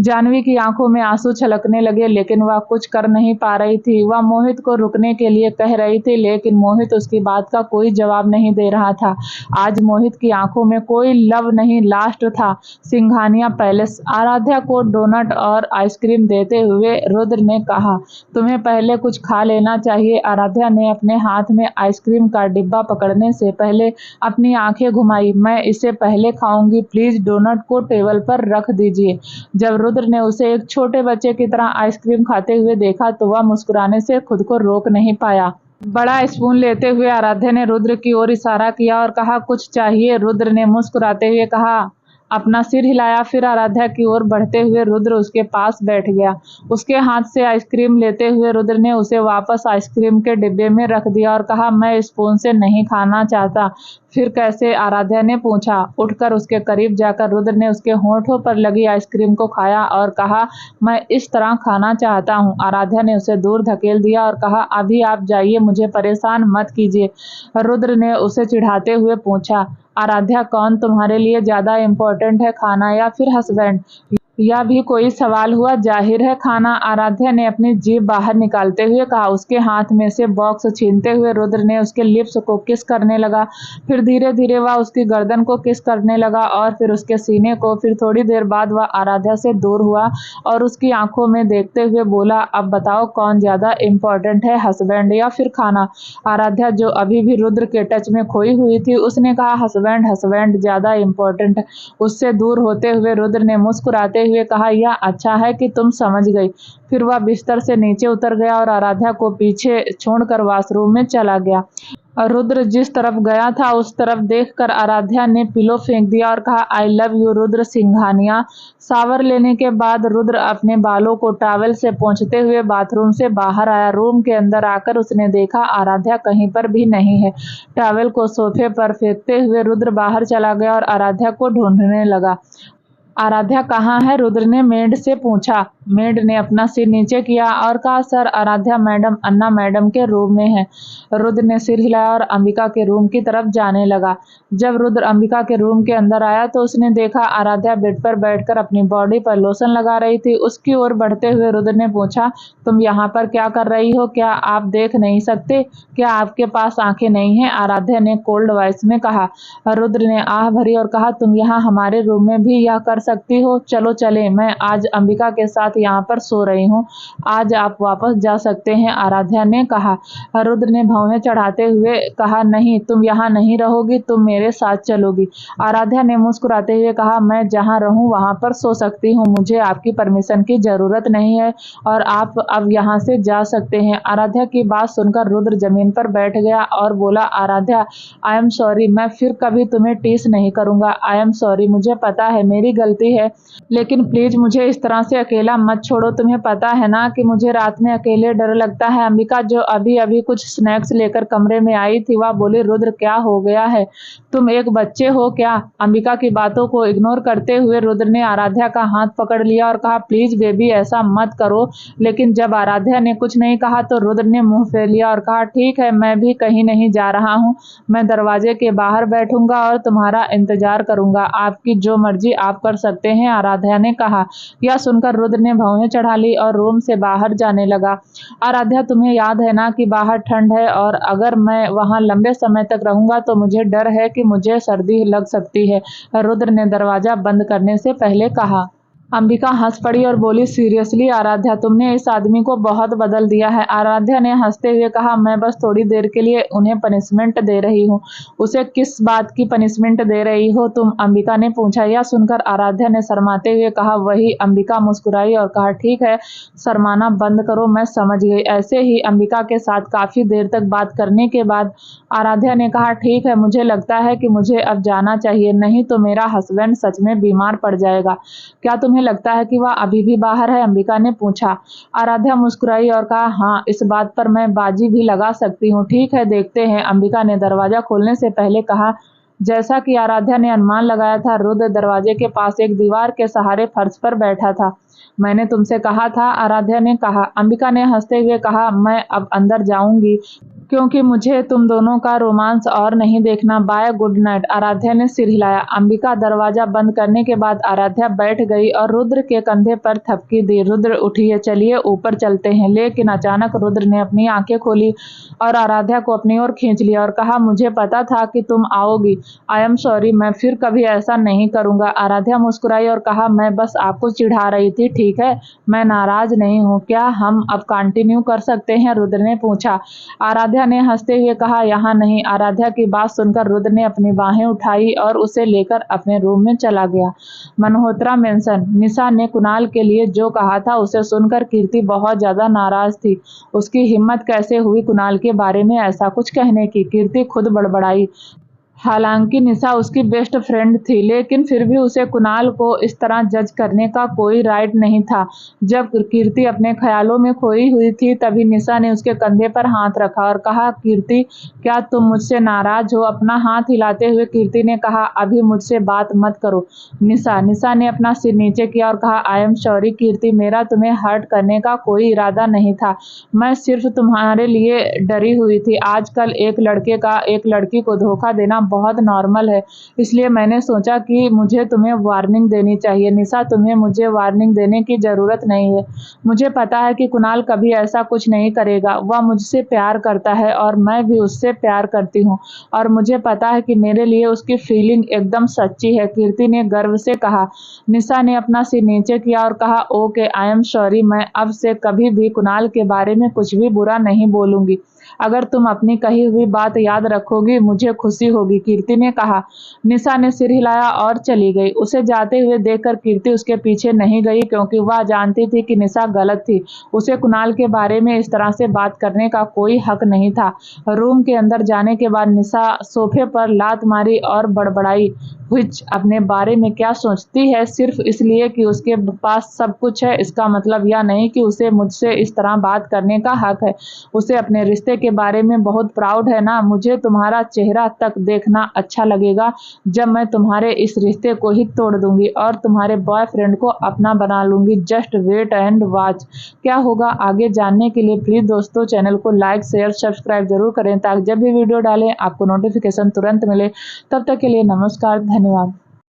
जानवी की आंखों में आंसू छलकने लगे, लेकिन वह कुछ कर नहीं पा रही थी। वह मोहित को रुकने के लिए कह रही थी, लेकिन मोहित उसकी बात का कोई जवाब नहीं दे रहा था। आज मोहित की आंखों में कोई लव नहीं, लास्ट था सिंघानिया पैलेस। आराध्या को डोनट और आइसक्रीम देते हुए रुद्र ने कहा, तुम्हें पहले कुछ खा लेना चाहिए। आराध्या ने अपने हाथ में आइसक्रीम का डिब्बा पकड़ने से पहले अपनी आंखें घुमाई। मैं इसे पहले खाऊंगी, प्लीज डोनट को टेबल पर रख दीजिए। जब रुद्र ने उसे एक छोटे बच्चे की तरह आइसक्रीम खाते हुए देखा तो वह मुस्कुराने से खुद को रोक नहीं पाया। बड़ा स्पून लेते हुए आराध्या ने रुद्र की ओर इशारा किया और कहा, कुछ चाहिए? रुद्र ने मुस्कुराते हुए कहा, अपना सिर हिलाया। फिर आराध्या की ओर बढ़ते हुए रुद्र उसके पास बैठ गया। उसके हाथ से आइसक्रीम लेते हुए रुद्र ने उसे वापस आइसक्रीम के डिब्बे में रख दिया और कहा, मैं स्पून से नहीं खाना चाहता। फिर कैसे? आराध्या ने पूछा। उठकर उसके करीब जाकर रुद्र ने उसके होंठों पर लगी आइसक्रीम को खाया और कहा, मैं इस तरह खाना चाहता हूँ। आराध्या ने उसे दूर धकेल दिया और कहा, अभी आप जाइए, मुझे परेशान मत कीजिए। रुद्र ने उसे चिढ़ाते हुए पूछा, आराध्या, कौन तुम्हारे लिए ज्यादा इम्पोर्टेंट है, खाना या फिर हस्बैंड? यह भी कोई सवाल हुआ? जाहिर है खाना। आराध्या ने अपनी जीभ बाहर निकालते हुए कहा। उसके हाथ में से बॉक्स छीनते हुए रुद्र ने उसके लिप्स को किस करने लगा। फिर धीरे धीरे वह उसकी गर्दन को किस करने लगा और फिर उसके सीने को। फिर थोड़ी देर बाद वह आराध्या से दूर हुआ और उसकी आंखों में देखते हुए बोला, अब बताओ कौन ज्यादा इम्पोर्टेंट है, हस्बैंड या फिर खाना? आराध्या, जो अभी भी रुद्र के टच में खोई हुई थी, उसने कहा, हस्बैंड, हस्बैंड ज्यादा इम्पोर्टेंट है। उससे दूर होते हुए रुद्र ने मुस्कुराते हुए कहा, यह अच्छा है कि तुम समझ गई। फिर वह बिस्तर से नीचे उतर गया और आराध्या को पीछे छोड़कर वॉशरूम में चला गया। रुद्र जिस तरफ गया था उस तरफ देखकर आराध्या ने पिलो फेंक दिया और कहा, I love you Rudra Singhania. Shower लेने के बाद रुद्र अपने बालों को टॉवल से पोंछते हुए बाथरूम से बाहर आया। रूम के अंदर आकर उसने देखा आराध्या कहीं पर भी नहीं है। टॉवल को सोफे पर फेंकते हुए रुद्र बाहर चला गया और आराध्या को ढूंढने लगा। आराध्या कहाँ है? रुद्र ने मेड से पूछा। मेड ने अपना सिर नीचे किया और कहा, सर, आराध्या मैडम अन्ना मैडम के रूम में है। रुद्र ने सिर हिलाया और अंबिका के रूम की तरफ जाने लगा। जब रुद्र अंबिका के रूम के अंदर आया तो उसने देखा आराध्या बेड पर बैठकर अपनी बॉडी पर लोशन लगा रही थी। उसकी ओर बढ़ते हुए रुद्र ने पूछा, तुम यहाँ पर क्या कर रही हो? क्या आप देख नहीं सकते? क्या आपके पास आंखें नहीं हैं? आराध्या ने कोल्ड वॉइस में कहा। रुद्र ने आह भरी और कहा, तुम यहाँ हमारे रूम में भी यह कर सकती हो? चलो चले, मैं आज अंबिका के साथ यहाँ पर सो रही हूँ, आज आप वापस जा सकते हैं, आराध्या ने कहा। रुद्र ने भौहें चढ़ाते हुए कहा, नहीं, तुम यहाँ नहीं रहोगी, तुम मेरे साथ चलोगी। आराध्या ने मुस्कुराते हुए कहा, मैं जहाँ रहूँ वहाँ पर सो सकती हूँ, मुझे आपकी परमिशन की जरूरत नहीं है और आप अब यहाँ से जा सकते हैं। आराध्या की बात सुनकर रुद्र जमीन पर बैठ गया और बोला, आराध्या, आई एम सॉरी, मैं फिर कभी तुम्हें टीस नहीं करूंगा। आई एम सॉरी, मुझे पता है मेरी गलती है, लेकिन प्लीज मुझे इस तरह से अकेला मत छोड़ो। तुम्हें पता है ना कि मुझे रात में अकेले डर लगता है। अंबिका, जो अभी अभी कुछ स्नैक्स लेकर कमरे में आई थी, वह बोली, रुद्र क्या हो गया है, तुम एक बच्चे हो क्या? अंबिका की बातों को इग्नोर करते हुए रुद्र ने आराध्या का हाथ पकड़ लिया और कहा, प्लीज बेबी, ऐसा मत करो। लेकिन जब आराध्या ने कुछ नहीं कहा तो रुद्र ने मुंह फेर लिया और कहा, ठीक है, मैं भी कहीं नहीं जा रहा हूँ, मैं दरवाजे के बाहर बैठूंगा और तुम्हारा इंतजार करूंगा, आपकी जो मर्जी आप कर सकते हैं, आराध्या ने कहा। यह सुनकर रुद्र ने भौहें चढ़ा ली और रूम से बाहर जाने लगा। आराध्या, तुम्हें याद है ना कि बाहर ठंड है और अगर मैं वहां लंबे समय तक रहूंगा तो मुझे डर है कि मुझे सर्दी लग सकती है, रुद्र ने दरवाजा बंद करने से पहले कहा। अंबिका हंस पड़ी और बोली, सीरियसली आराध्या, तुमने इस आदमी को बहुत बदल दिया है। आराध्या ने हंसते हुए कहा, मैं बस थोड़ी देर के लिए उन्हें पनिशमेंट दे रही हूँ। उसे किस बात की पनिशमेंट दे रही हो तुम? अंबिका ने पूछा। यह सुनकर आराध्या ने शर्माते हुए कहा, वही। अंबिका मुस्कुराई और कहा, ठीक है, शर्माना बंद करो, मैं समझ गई। ऐसे ही अंबिका के साथ काफी देर तक बात करने के बाद आराध्या ने कहा, ठीक है, मुझे लगता है कि मुझे अब जाना चाहिए, नहीं तो मेरा हस्बैंड सच में बीमार पड़ जाएगा। क्या तुम्हें लगता है कि वह अभी भी बाहर है? अंबिका ने पूछा। आराध्या मुस्कुराई और कहा, हाँ, इस बात पर मैं बाजी भी लगा सकती हूँ। ठीक है, देखते हैं, अंबिका ने दरवाजा खोलने से पहले कहा। जैसा कि आराध्या ने अनुमान लगाया था, रुद्र दरवाजे के पास एक दीवार के सहारे फर्श पर बैठा था। मैंने तुमसे कहा था, आराध्या ने कहा। अंबिका ने हंसते हुए कहा, मैं अब अंदर जाऊंगी। क्योंकि मुझे तुम दोनों का रोमांस और नहीं देखना। Bye, good night. आराध्या ने सिर हिलाया। अंबिका दरवाजा बंद करने के बाद आराध्या बैठ गई और रुद्र के कंधे पर थपकी दी। रुद्र उठिए, चलिए ऊपर चलते हैं। लेकिन अचानक रुद्र ने अपनी आंखें खोली और आराध्या को अपनी ओर खींच लिया और कहा, मुझे पता था कि तुम आओगी। आई एम सॉरी, मैं फिर कभी ऐसा नहीं करूंगा। आराध्या मुस्कुराई और कहा, मैं बस आपको चिढ़ा रही थी, ठीक है, मैं नाराज नहीं हूँ। क्या हम अब कंटिन्यू कर सकते हैं? रुद्र ने पूछा। आराध्या ने हंसते हुए कहा, यहाँ नहीं। आराध्या की बात सुनकर रुद्र ने अपनी बाहें उठाई और उसे लेकर अपने रूम में चला गया। मल्होत्रा मेंशन। निशा ने कुणाल के लिए जो कहा था उसे सुनकर कीर्ति बहुत ज्यादा नाराज थी। उसकी हिम्मत कैसे हुई कुणाल के बारे में ऐसा कुछ कहने की? कीर्ति खुद बड़बड़ाई। हालांकि निशा उसकी बेस्ट फ्रेंड थी, लेकिन फिर भी उसे कुणाल को इस तरह जज करने का कोई राइट नहीं था। जब कीर्ति अपने ख्यालों में खोई हुई थी तभी निशा ने उसके कंधे पर हाथ रखा और कहा, कीर्ति, क्या तुम मुझसे नाराज हो? अपना हाथ हिलाते हुए कीर्ति ने कहा, अभी मुझसे बात मत करो। निशा ने अपना सिर नीचे किया और कहा, आई एम सॉरी कीर्ति, मेरा तुम्हें हर्ट करने का कोई इरादा नहीं था। मैं सिर्फ तुम्हारे लिए डरी हुई थी। आजकल एक लड़के का एक लड़की को धोखा देना बहुत नॉर्मल है, इसलिए मैंने सोचा कि मुझे तुम्हें वार्निंग देनी चाहिए। निशा, तुम्हें मुझे वार्निंग देने की जरूरत नहीं है। मुझे पता है कि कुणाल कभी ऐसा कुछ नहीं करेगा। वह मुझसे प्यार करता है और मैं भी उससे प्यार करती हूँ, और मुझे पता है कि मेरे लिए उसकी फीलिंग एकदम सच्ची है, कीर्ति ने गर्व से कहा। निशा ने अपना सिर नीचे किया और कहा, ओके, आई एम सॉरी, मैं अब से कभी भी कुणाल के बारे में कुछ भी बुरा नहीं बोलूंगी। अगर तुम अपनी कही हुई बात याद रखोगी मुझे खुशी होगी, कीर्ति ने कहा। निशा ने सिर हिलाया और चली गई। उसे जाते हुए देखकर कीर्ति उसके पीछे नहीं गई, क्योंकि वह जानती थी कि निशा गलत थी। उसे कुणाल के बारे में इस तरह से बात करने का कोई हक नहीं था। रूम के अंदर जाने के बाद निशा सोफे पर लात मारी और बड़बड़ाई, विच अपने बारे में क्या सोचती है? सिर्फ इसलिए कि उसके पास सब कुछ है, इसका मतलब यह नहीं कि उसे मुझसे इस तरह बात करने का हक है। उसे अपने रिश्ते के बारे में बहुत प्राउड है ना। मुझे तुम्हारा चेहरा तक देखना अच्छा लगेगा जब मैं तुम्हारे इस रिश्ते को ही तोड़ दूंगी और तुम्हारे बॉयफ्रेंड को अपना बना लूंगी। Just wait and watch. क्या होगा आगे जानने के लिए प्लीज दोस्तों चैनल को लाइक, शेयर, सब्सक्राइब जरूर करें, ताकि जब भी वीडियो डालें आपको नोटिफिकेशन तुरंत मिले। तब तक के लिए नमस्कार, धन्यवाद।